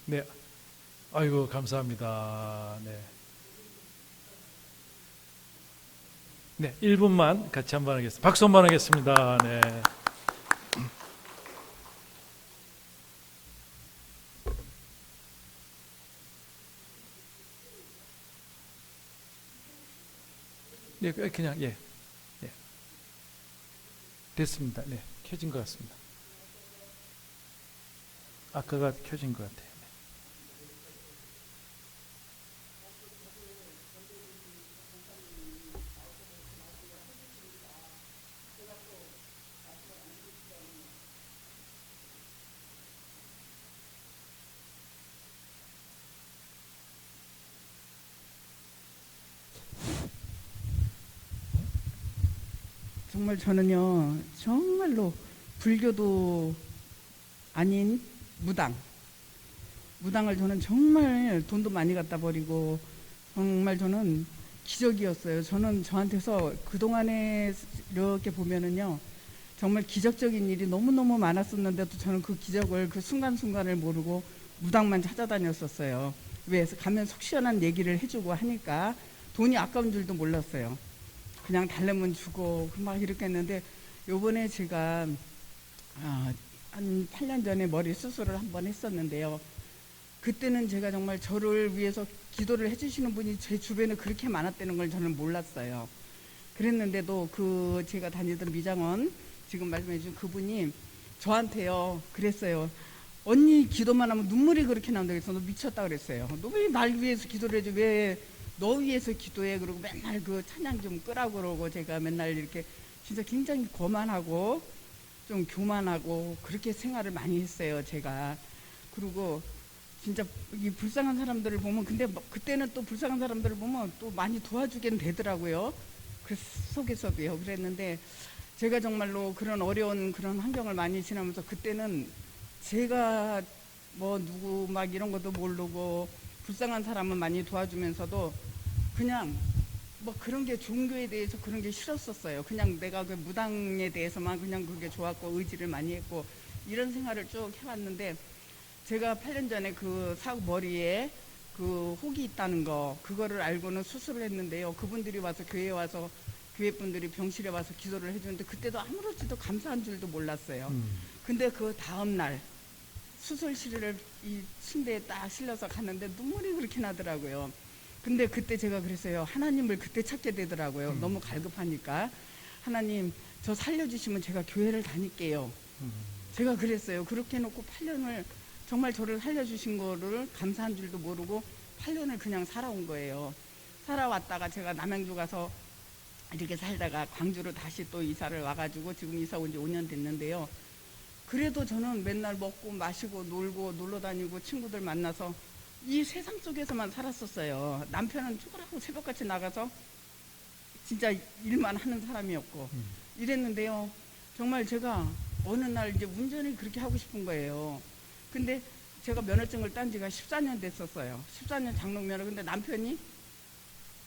Speaker 1: 네. 아이고 감사합니다. 네. 네, 1분만 같이 한번 하겠습니다. 박수 한번 하겠습니다. 네. 네, 그냥 예. 됐습니다. 네, 켜진 것 같습니다. 아까가 켜진 것 같아요.
Speaker 12: 정말 저는요, 정말로 불교도 아닌 무당을 저는 정말 돈도 많이 갖다 버리고 정말 저는 기적이었어요. 저는 저한테서 그동안에 이렇게 보면은요, 정말 기적적인 일이 너무너무 많았었는데도 저는 그 기적을 그 순간순간을 모르고 무당만 찾아다녔었어요. 왜? 가면 속 시원한 얘기를 해주고 하니까 돈이 아까운 줄도 몰랐어요. 그냥 달래면 주고 막 이렇게 했는데, 요번에 제가 한 8년 전에 머리 수술을 한번 했었는데요. 그때는 제가 정말 저를 위해서 기도를 해주시는 분이 제 주변에 그렇게 많았다는 걸 저는 몰랐어요. 그랬는데도 그 제가 다니던 미장원, 지금 말씀해 주신 그분이 저한테요 그랬어요. 언니 기도만 하면 눈물이 그렇게 나온다 그래서 너 미쳤다 그랬어요. 너 왜 날 위해서 기도를 해줘? 왜 너 위해서 기도해? 그러고 맨날 그 찬양 좀 끄라고 그러고, 제가 맨날 이렇게 진짜 굉장히 거만하고 좀 교만하고 그렇게 생활을 많이 했어요, 제가. 그리고 진짜 이 불쌍한 사람들을 보면, 근데 그때는 또 불쌍한 사람들을 보면 또 많이 도와주긴 되더라고요. 그 속에서도요. 그랬는데 제가 정말로 그런 어려운 그런 환경을 많이 지나면서, 그때는 제가 뭐 누구 막 이런 것도 모르고 불쌍한 사람은 많이 도와주면서도 그냥 뭐 그런 게 종교에 대해서 그런 게 싫었었어요. 그냥 내가 그 무당에 대해서만 그냥 그게 좋았고 의지를 많이 했고 이런 생활을 쭉 해왔는데, 제가 8년 전에 그 사고 머리에 그 혹이 있다는 거, 그거를 알고는 수술을 했는데요. 그분들이 와서 교회에 와서 교회 분들이 병실에 와서 기도를 해주는데, 그때도 아무렇지도 감사한 줄도 몰랐어요. 근데 그 다음 날 수술실을 이 침대에 딱 실려서 갔는데 눈물이 그렇게 나더라고요. 근데 그때 제가 그랬어요. 하나님을 그때 찾게 되더라고요. 너무 갈급하니까. 하나님, 저 살려주시면 제가 교회를 다닐게요. 제가 그랬어요. 그렇게 해놓고 8년을 정말 저를 살려주신 거를 감사한 줄도 모르고 8년을 그냥 살아온 거예요. 살아왔다가 제가 남양주 가서 이렇게 살다가 광주로 다시 또 이사를 와가지고 지금 이사 온 지 5년 됐는데요. 그래도 저는 맨날 먹고 마시고 놀고 놀러 다니고 친구들 만나서 이 세상 속에서만 살았었어요. 남편은 죽으라고 새벽같이 나가서 진짜 일만 하는 사람이었고 이랬는데요. 정말 제가 어느 날 이제 운전을 그렇게 하고 싶은 거예요. 근데 제가 면허증을 딴 지가 14년 됐었어요. 14년 장롱면허. 근데 남편이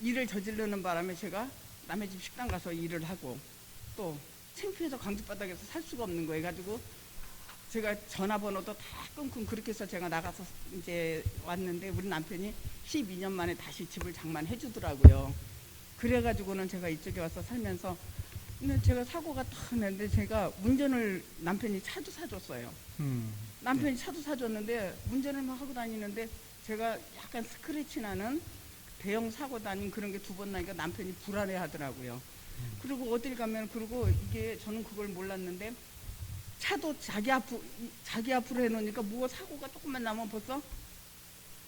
Speaker 12: 일을 저지르는 바람에 제가 남의 집 식당 가서 일을 하고 또 창피해서 강둑바닥에서 살 수가 없는 거예요. 가지고 제가 전화번호도 다 끊고 그렇게 해서 제가 나가서 이제 왔는데, 우리 남편이 12년 만에 다시 집을 장만해 주더라고요. 그래가지고는 제가 이쪽에 와서 살면서, 근데 제가 사고가 딱 났는데 제가 운전을, 남편이 차도 사줬어요. 남편이 차도 사줬는데 운전을 막 하고 다니는데 제가 약간 스크래치 나는 대형 사고 다닌 그런 게 2번 나니까 남편이 불안해 하더라고요. 그리고 어딜 가면, 그리고 이게 저는 그걸 몰랐는데 차도 자기 앞으로 해놓으니까 뭐 사고가 조금만 나면 벌써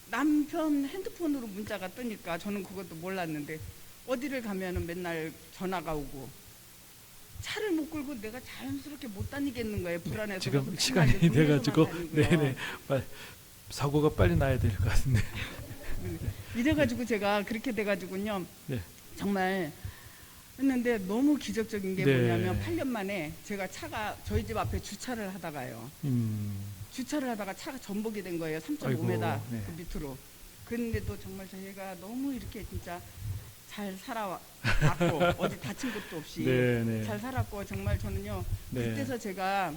Speaker 12: 남편 핸드폰으로 문자가 뜨니까 저는 그것도 몰랐는데, 어디를 가면은 맨날 전화가 오고 차를 못 끌고 내가 자연스럽게 못 다니겠는 거예요. 불안해서.
Speaker 1: 지금 시간이 돼가지고 네네 사고가 빨리 나야 될 것 같은데.
Speaker 12: 이래가지고 제가 그렇게 돼가지고요. 네. 정말 했는데 너무 기적적인 게 뭐냐면 8년 만에 제가 차가 저희 집 앞에 주차를 하다가요. 주차를 하다가 차가 전복이 된 거예요. 3.5m 그 밑으로. 그런데도 정말 저희가 너무 이렇게 진짜 잘 살아왔고 어디 다친 것도 없이 잘 살았고, 정말 저는요 그때서 제가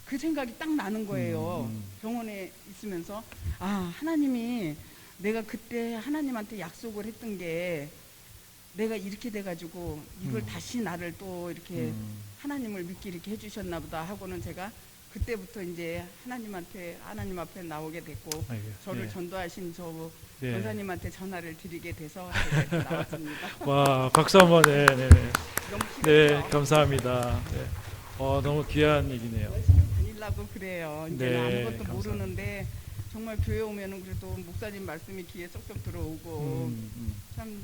Speaker 12: 그 생각이 딱 나는 거예요. 병원에 있으면서 하나님이, 내가 그때 하나님한테 약속을 했던 게 내가 이렇게 돼가지고 이걸 다시 나를 또 이렇게 하나님을 믿게 이렇게 해주셨나 보다 하고는 제가 그때부터 이제 하나님 앞에 나오게 됐고, 저를 전도하신 저 전사님한테 전화를 드리게 돼서 제가 나왔습니다.
Speaker 1: 와, 박수 한번. 네, 감사합니다. 네. 너무 귀한 얘기네요.
Speaker 12: 열심히 다니려고 그래요. 이제 아무것도 감사합니다. 모르는데 정말 교회 오면은 그래도 목사님 말씀이 귀에 쏙쏙 들어오고 참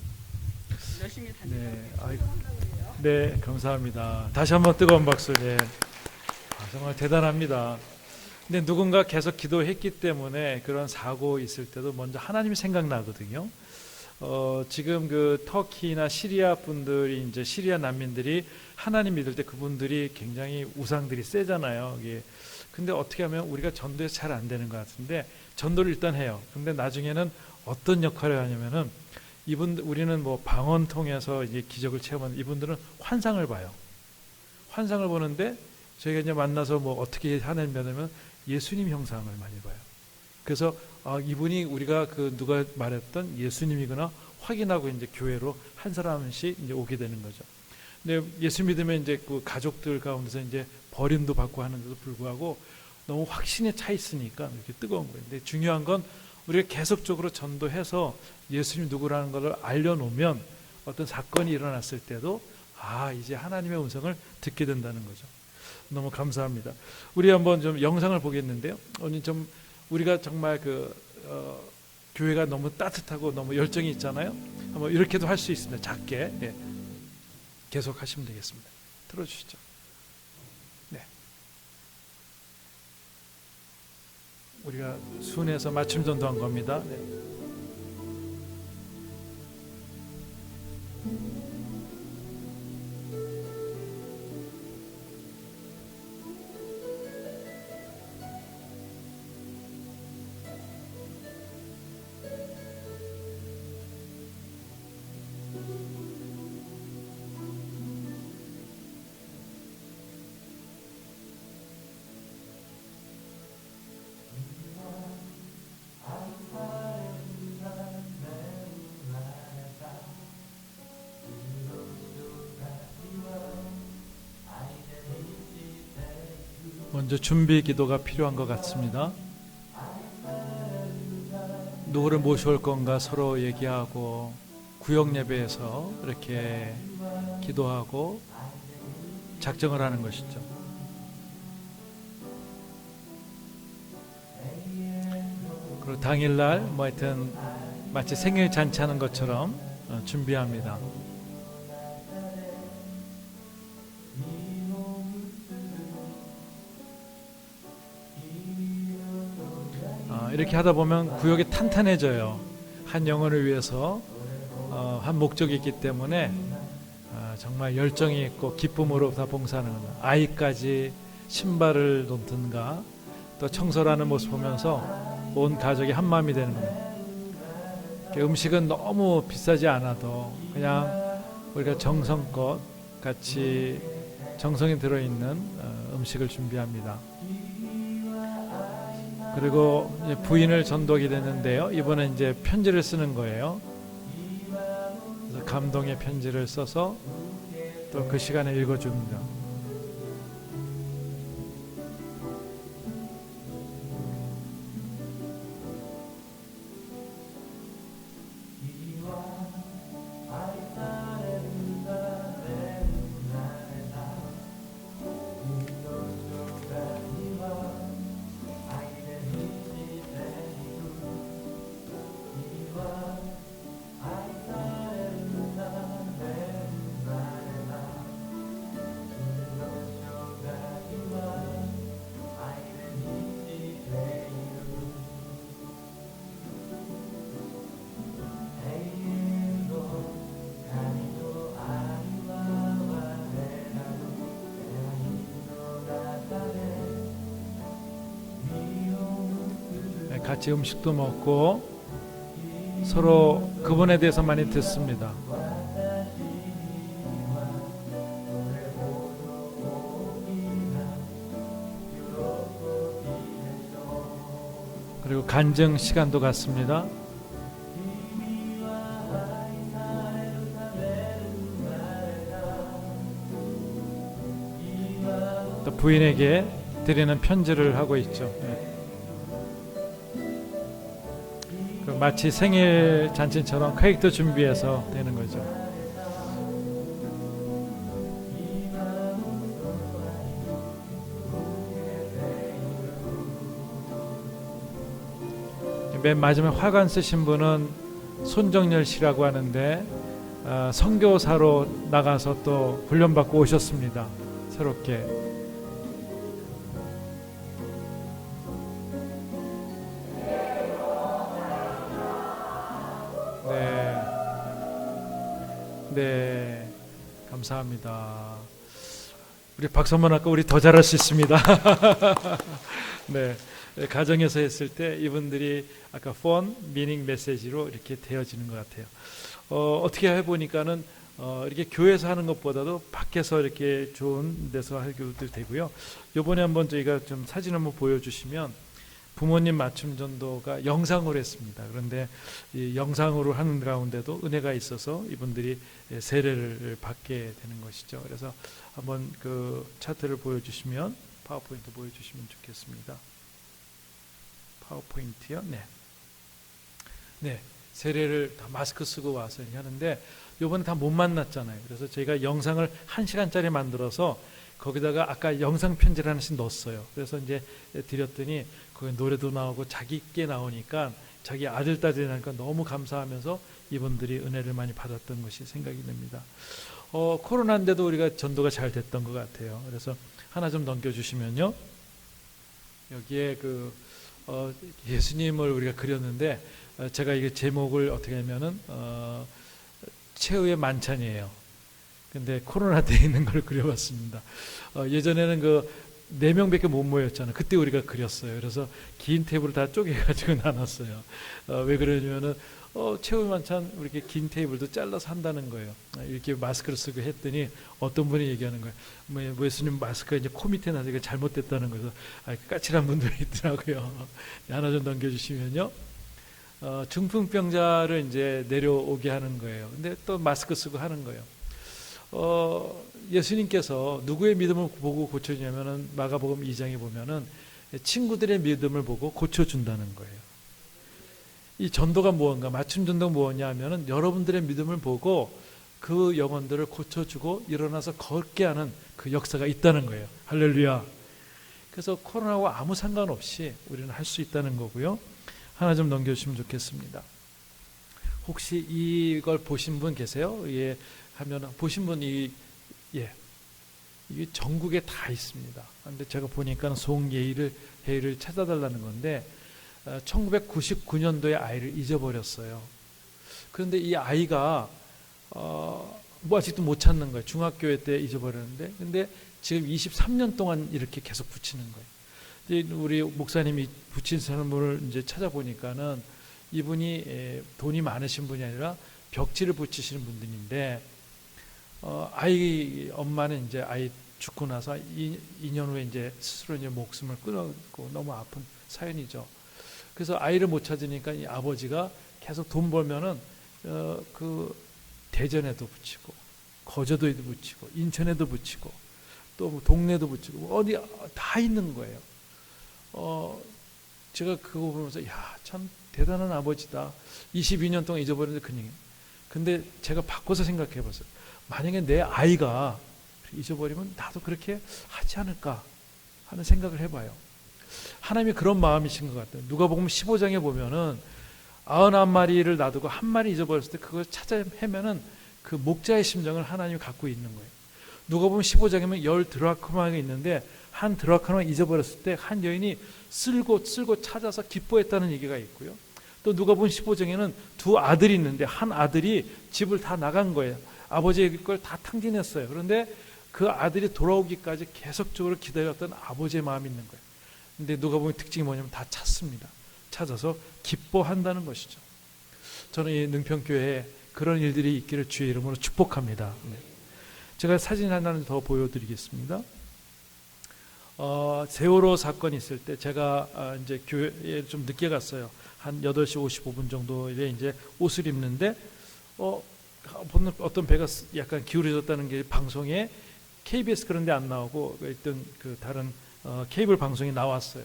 Speaker 12: 열심히 다니려고 그래요.
Speaker 1: 네, 감사합니다. 다시 한번 뜨거운 박수. 네. 정말 대단합니다. 근데 누군가 계속 기도했기 때문에 그런 사고 있을 때도 먼저 하나님이 생각나거든요. 지금 그 터키나 시리아 분들이 이제 시리아 난민들이 하나님 믿을 때 그분들이 굉장히 우상들이 세잖아요. 이게 근데 어떻게 하면 우리가 전도에서 잘 안 되는 것 같은데 전도를 일단 해요. 근데 나중에는 어떤 역할을 하냐면은 우리는 뭐 방언 통해서 이제 기적을 체험하는 이분들은 환상을 봐요. 환상을 보는데 저희가 이제 만나서 뭐 어떻게 하냐면 예수님 형상을 많이 봐요. 그래서 이분이 우리가 그 누가 말했던 예수님이구나 확인하고 이제 교회로 한 사람씩 이제 오게 되는 거죠. 근데 예수 믿으면 이제 그 가족들 가운데서 이제 버림도 받고 하는데도 불구하고 너무 확신에 차 있으니까 이렇게 뜨거운 거예요. 근데 중요한 건 우리가 계속적으로 전도해서 예수님 누구라는 것을 알려놓으면 어떤 사건이 일어났을 때도 이제 하나님의 음성을 듣게 된다는 거죠. 너무 감사합니다. 우리 한번 좀 영상을 보겠는데요. 오늘 좀 우리가 정말 교회가 너무 따뜻하고 너무 열정이 있잖아요. 한번 이렇게도 할 수 있습니다. 작게. 예. 계속 하시면 되겠습니다. 틀어주시죠. 네. 우리가 순회에서 맞춤 전도한 겁니다. 네. 먼저 준비 기도가 필요한 것 같습니다. 누구를 모셔올 건가 서로 얘기하고 구역 예배에서 이렇게 기도하고 작정을 하는 것이죠. 그리고 당일날 뭐 하여튼 마치 생일 잔치하는 것처럼 준비합니다. 이렇게 하다 보면 구역이 탄탄해져요. 한 영혼을 위해서 한 목적이 있기 때문에 정말 열정이 있고 기쁨으로 다 봉사하는 겁니다. 아이까지 신발을 놓든가 또 청소라는 모습 보면서 온 가족이 한 마음이 되는 겁니다. 음식은 너무 비싸지 않아도 그냥 우리가 정성껏 같이 정성이 들어있는 음식을 준비합니다. 그리고 부인을 전도하게 됐는데요. 이번에 이제 편지를 쓰는 거예요. 그래서 감동의 편지를 써서 또 그 시간에 읽어줍니다. 같이 음식도 먹고 서로 그분에 대해서 많이 듣습니다. 그리고 간증 시간도 갖습니다. 또 부인에게 드리는 편지를 하고 있죠. 마치 생일 잔치처럼 케이크도 준비해서 되는 거죠. 맨 마지막에 화관 쓰신 분은 손정열 씨라고 하는데 선교사로 나가서 또 훈련받고 오셨습니다. 새롭게. 네. 네, 감사합니다. 우리 박수 한번 할까? 우리 더 잘할 수 있습니다. 네, 가정에서 했을 때 이분들이 아까 폰, 미닝 메시지로 이렇게 되어지는 것 같아요. 어떻게 해보니까는 이렇게 교회에서 하는 것보다도 밖에서 이렇게 좋은 데서 하기도 되고요. 요번에 한번 저희가 좀 사진 한번 보여주시면 부모님 맞춤 전도가 영상으로 했습니다. 그런데 이 영상으로 하는 가운데도 은혜가 있어서 이분들이 세례를 받게 되는 것이죠. 그래서 한번 그 차트를 보여주시면, 파워포인트 보여주시면 좋겠습니다. 파워포인트요. 네. 네. 세례를 다 마스크 쓰고 와서 하는데 요번에 다 못 만났잖아요. 그래서 저희가 영상을 1시간짜리 만들어서 거기다가 아까 영상 편지를 하나씩 넣었어요. 그래서 이제 드렸더니 거기 노래도 나오고 자기께 나오니까 자기 아들, 딸이 나니까 너무 감사하면서 이분들이 은혜를 많이 받았던 것이 생각이 납니다. 코로나인데도 우리가 전도가 잘 됐던 것 같아요. 그래서 하나 좀 넘겨주시면요. 여기에 예수님을 우리가 그렸는데 제가 이게 제목을 어떻게 하면은 최후의 만찬이에요. 근데 코로나 때 있는 걸 그려봤습니다. 예전에는 4명밖에 못 모였잖아요. 그때 우리가 그렸어요. 그래서 긴 테이블을 다 쪼개가지고 나눴어요. 왜 그러냐면은 최후의 만찬 이렇게 긴 테이블도 잘라서 한다는 거예요. 이렇게 마스크를 쓰고 했더니 어떤 분이 얘기하는 거예요. 뭐 예수님 마스크가 이제 코 밑에 나서 잘못됐다는 거예요. 까칠한 분들이 있더라고요. 하나 좀 넘겨주시면요. 중풍병자를 이제 내려오게 하는 거예요. 근데 또 마스크 쓰고 하는 거예요. 예수님께서 누구의 믿음을 보고 고쳐주냐면은 마가복음 2장에 보면은 친구들의 믿음을 보고 고쳐준다는 거예요. 이 전도가 무언가, 맞춤 전도가 무엇냐 하면은 여러분들의 믿음을 보고 그 영혼들을 고쳐주고 일어나서 걷게 하는 그 역사가 있다는 거예요. 할렐루야. 그래서 코로나와 아무 상관없이 우리는 할 수 있다는 거고요. 하나 좀 넘겨주시면 좋겠습니다. 혹시 이걸 보신 분 계세요? 예, 하면 보신 분이 이게 전국에 다 있습니다. 근데 제가 보니까 송예희를 찾아달라는 건데 1999년도에 아이를 잊어버렸어요. 그런데 이 아이가 뭐 아직도 못 찾는 거예요. 중학교 때 잊어버렸는데, 근데 지금 23년 동안 이렇게 계속 붙이는 거예요. 우리 목사님이 붙인 사람을 이제 찾아보니까는 이분이 돈이 많으신 분이 아니라 벽지를 붙이시는 분들인데, 아이 엄마는 이제 아이 죽고 나서 2년 후에 이제 스스로 이제 목숨을 끊었고 너무 아픈 사연이죠. 그래서 아이를 못 찾으니까 이 아버지가 계속 돈 벌면은 그 대전에도 붙이고 거제도에도 붙이고 인천에도 붙이고 또 동네도 붙이고 어디 다 있는 거예요. 제가 그거 보면서 야, 참 대단한 아버지다. 22년 동안 잊어버렸는데 그냥. 근데 제가 바꿔서 생각해 봤어요. 만약에 내 아이가 잊어버리면 나도 그렇게 하지 않을까 하는 생각을 해봐요. 하나님이 그런 마음이신 것 같아요. 누가복음 15장에 보면은 99마리를 놔두고 한 마리 잊어버렸을 때 그걸 찾아 헤매는 그 목자의 심정을 하나님이 갖고 있는 거예요. 누가복음 15장에는 10 드라크마가 있는데 한 드라크마 잊어버렸을 때 한 여인이 쓸고 찾아서 기뻐했다는 얘기가 있고요. 또 누가복음 15장에는 2 아들이 있는데 한 아들이 집을 다 나간 거예요. 아버지의 걸 다 탕진했어요. 그런데 그 아들이 돌아오기까지 계속적으로 기다렸던 아버지의 마음이 있는 거예요. 근데 누가복음 특징이 뭐냐면 다 찾습니다. 찾아서 기뻐한다는 것이죠. 저는 이 능평교회에 그런 일들이 있기를 주의 이름으로 축복합니다. 제가 사진 하나는 더 보여드리겠습니다. 세월호 사건이 있을 때 제가 이제 교회에 좀 늦게 갔어요. 한 8시 55분 정도에 이제 옷을 입는데 어떤 배가 약간 기울어졌다는 게 방송에 KBS 그런 데 안 나오고 있던 그 다른 케이블 방송이 나왔어요.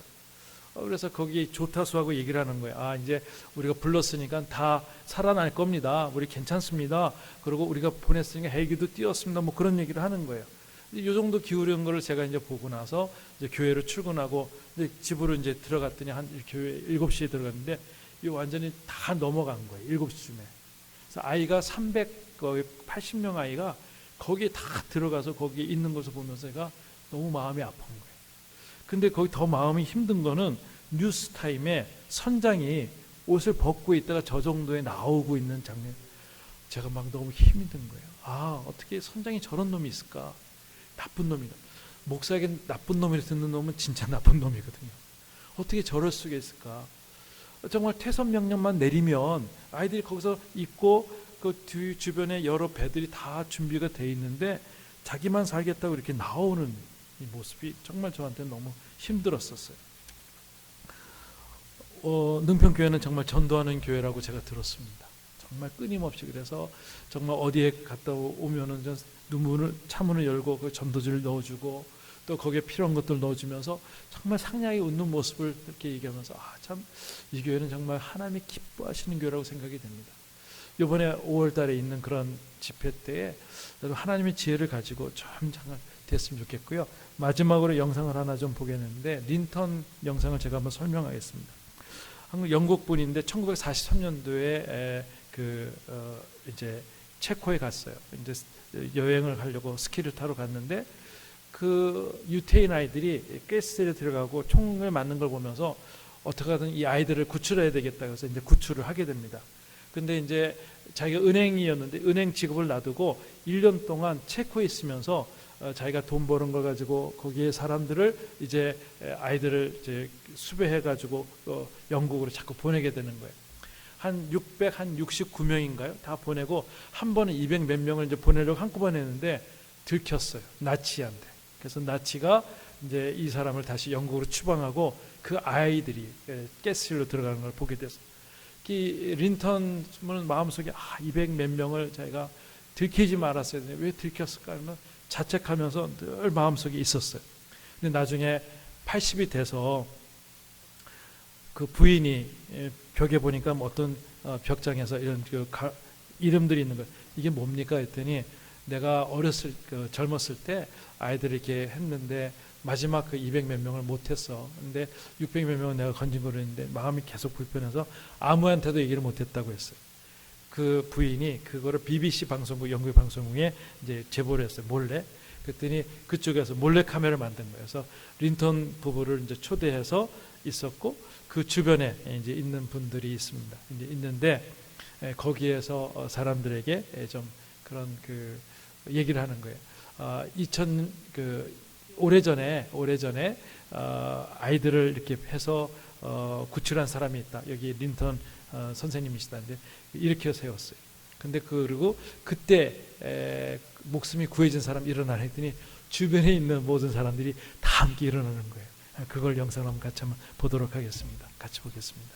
Speaker 1: 그래서 거기 조타수하고 얘기를 하는 거예요. 이제 우리가 불렀으니까 다 살아날 겁니다. 우리 괜찮습니다. 그리고 우리가 보냈으니까 헬기도 띄웠습니다. 뭐 그런 얘기를 하는 거예요. 이 정도 기울은 거를 제가 이제 보고 나서 이제 교회로 출근하고 이제 집으로 이제 들어갔더니 한 교회 7시에 들어갔는데 이 완전히 다 넘어간 거예요. 7시쯤에. 그래서 아이가 380명 아이가 거기에 다 들어가서 거기에 있는 것을 보면서 제가 너무 마음이 아픈 거예요. 근데 거기 더 마음이 힘든 거는 뉴스타임에 선장이 옷을 벗고 있다가 저 정도에 나오고 있는 장면. 제가 막 너무 힘이 든 거예요. 아, 어떻게 선장이 저런 놈이 있을까? 나쁜 놈이다. 목사에게 나쁜 놈이라 듣는 놈은 진짜 나쁜 놈이거든요. 어떻게 저럴 수가 있을까? 정말 퇴선 명령만 내리면 아이들이 거기서 있고 그 뒤 주변에 여러 배들이 다 준비가 돼 있는데 자기만 살겠다고 이렇게 나오는 이 모습이 정말 저한테는 너무 힘들었었어요. 능평교회는 정말 전도하는 교회라고 제가 들었습니다. 정말 끊임없이. 그래서 정말 어디에 갔다 오면은 눈문을 차문을 열고 그 전도지를 넣어주고 또 거기에 필요한 것들 넣어주면서 정말 상냥하게 웃는 모습을 이렇게 얘기하면서 참 이 교회는 정말 하나님이 기뻐하시는 교회라고 생각이 됩니다. 이번에 5월달에 있는 그런 집회 때에 하나님의 지혜를 가지고 좀 잠깐 됐으면 좋겠고요. 마지막으로 영상을 하나 좀 보겠는데 린턴 영상을 제가 한번 설명하겠습니다. 영국 분인데 1943년도에 이제 체코에 갔어요. 이제 여행을 가려고 스키를 타러 갔는데 그 유태인 아이들이 가스실에 들어가고 총을 맞는 걸 보면서 어떻게 하든 이 아이들을 구출해야 되겠다 그래서 이제 구출을 하게 됩니다. 근데 이제 자기가 은행이었는데 은행 직업을 놔두고 1년 동안 체코에 있으면서 자기가 돈 버는 걸 가지고 거기에 사람들을 이제 아이들을 이제 수배해 가지고 영국으로 자꾸 보내게 되는 거예요. 한 69명인가요? 다 보내고 한 번에 200 몇 명을 이제 보내려고 한꺼번에 했는데 들켰어요. 나치한테. 그래서 나치가 이제 이 사람을 다시 영국으로 추방하고 그 아이들이 가스실로 들어가는 걸 보게 됐어요. 이 린턴은 마음속에 200 몇 명을 자기가 들키지 말았어야 되는데 왜 들켰을까 하면 자책하면서 늘 마음속에 있었어요. 근데 나중에 80이 돼서 그 부인이 벽에 보니까 어떤 벽장에서 이런 이름들이 있는 거예요. 이게 뭡니까 했더니 내가 젊었을 때 아이들 이렇게 했는데 마지막 그 200 몇 명을 못했어. 근데 600 몇 명은 내가 건진 거로 했는데 마음이 계속 불편해서 아무한테도 얘기를 못했다고 했어요. 그 부인이 그거를 BBC 방송국, 영국 방송국에 이제 제보를 했어요. 몰래. 그랬더니 그쪽에서 몰래 카메라를 만든 거예요. 그래서 린턴 부부를 이제 초대해서 있었고 그 주변에 이제 있는 분들이 있습니다. 이제 있는데 거기에서 사람들에게 좀 그런 그 얘기를 하는 거예요. 오래전에 아이들을 이렇게 해서 구출한 사람이 있다. 여기 린턴 선생님이시다는데 이렇게 세웠어요. 근데 그리고 그때 목숨이 구해진 사람 일어나라 했더니 주변에 있는 모든 사람들이 다 함께 일어나는 거예요. 그걸 영상을 한번 같이 한번 보도록 하겠습니다. 같이 보겠습니다.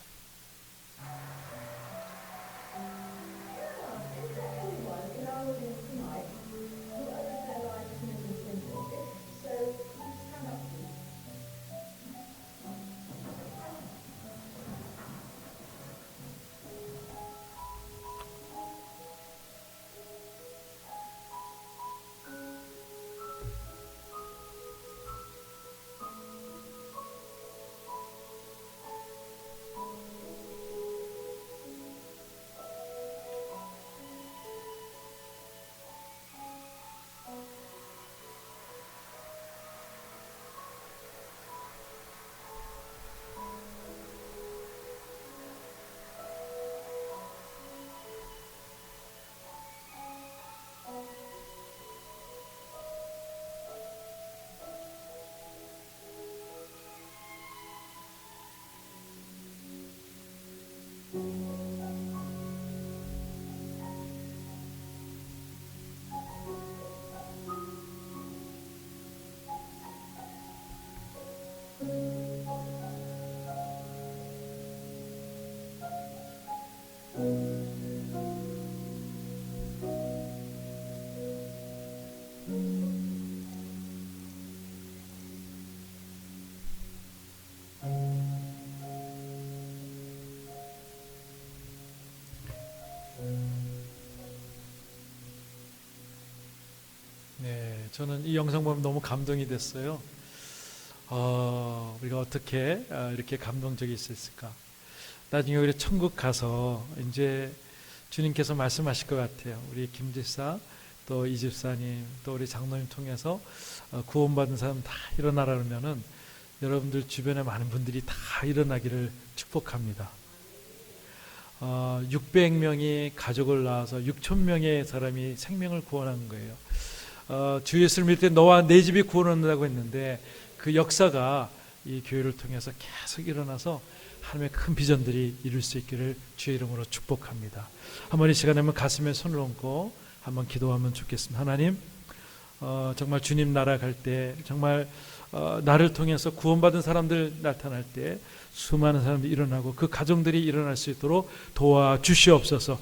Speaker 1: 네, 저는 이 영상 보면 너무 감동이 됐어요. 우리가 어떻게 이렇게 감동적일 수 있을까? 나중에 우리 천국 가서 이제 주님께서 말씀하실 것 같아요. 우리 김 집사, 또 이 집사님, 또 우리 장로님 통해서 구원받은 사람 다 일어나라 그러면은 여러분들 주변에 많은 분들이 다 일어나기를 축복합니다. 600명이 가족을 낳아서 6,000명의 사람이 생명을 구원한 거예요. 주 예수를 믿을 때 너와 내 집이 구원한다고 했는데 그 역사가 이 교회를 통해서 계속 일어나서 하나님의 큰 비전들이 이룰 수 있기를 주의 이름으로 축복합니다. 한번 이 시간에 가슴에 손을 얹고 한번 기도하면 좋겠습니다. 하나님, 정말 주님 나라 갈 때 정말 나를 통해서 구원받은 사람들 나타날 때 수많은 사람들이 일어나고 그 가정들이 일어날 수 있도록 도와주시옵소서.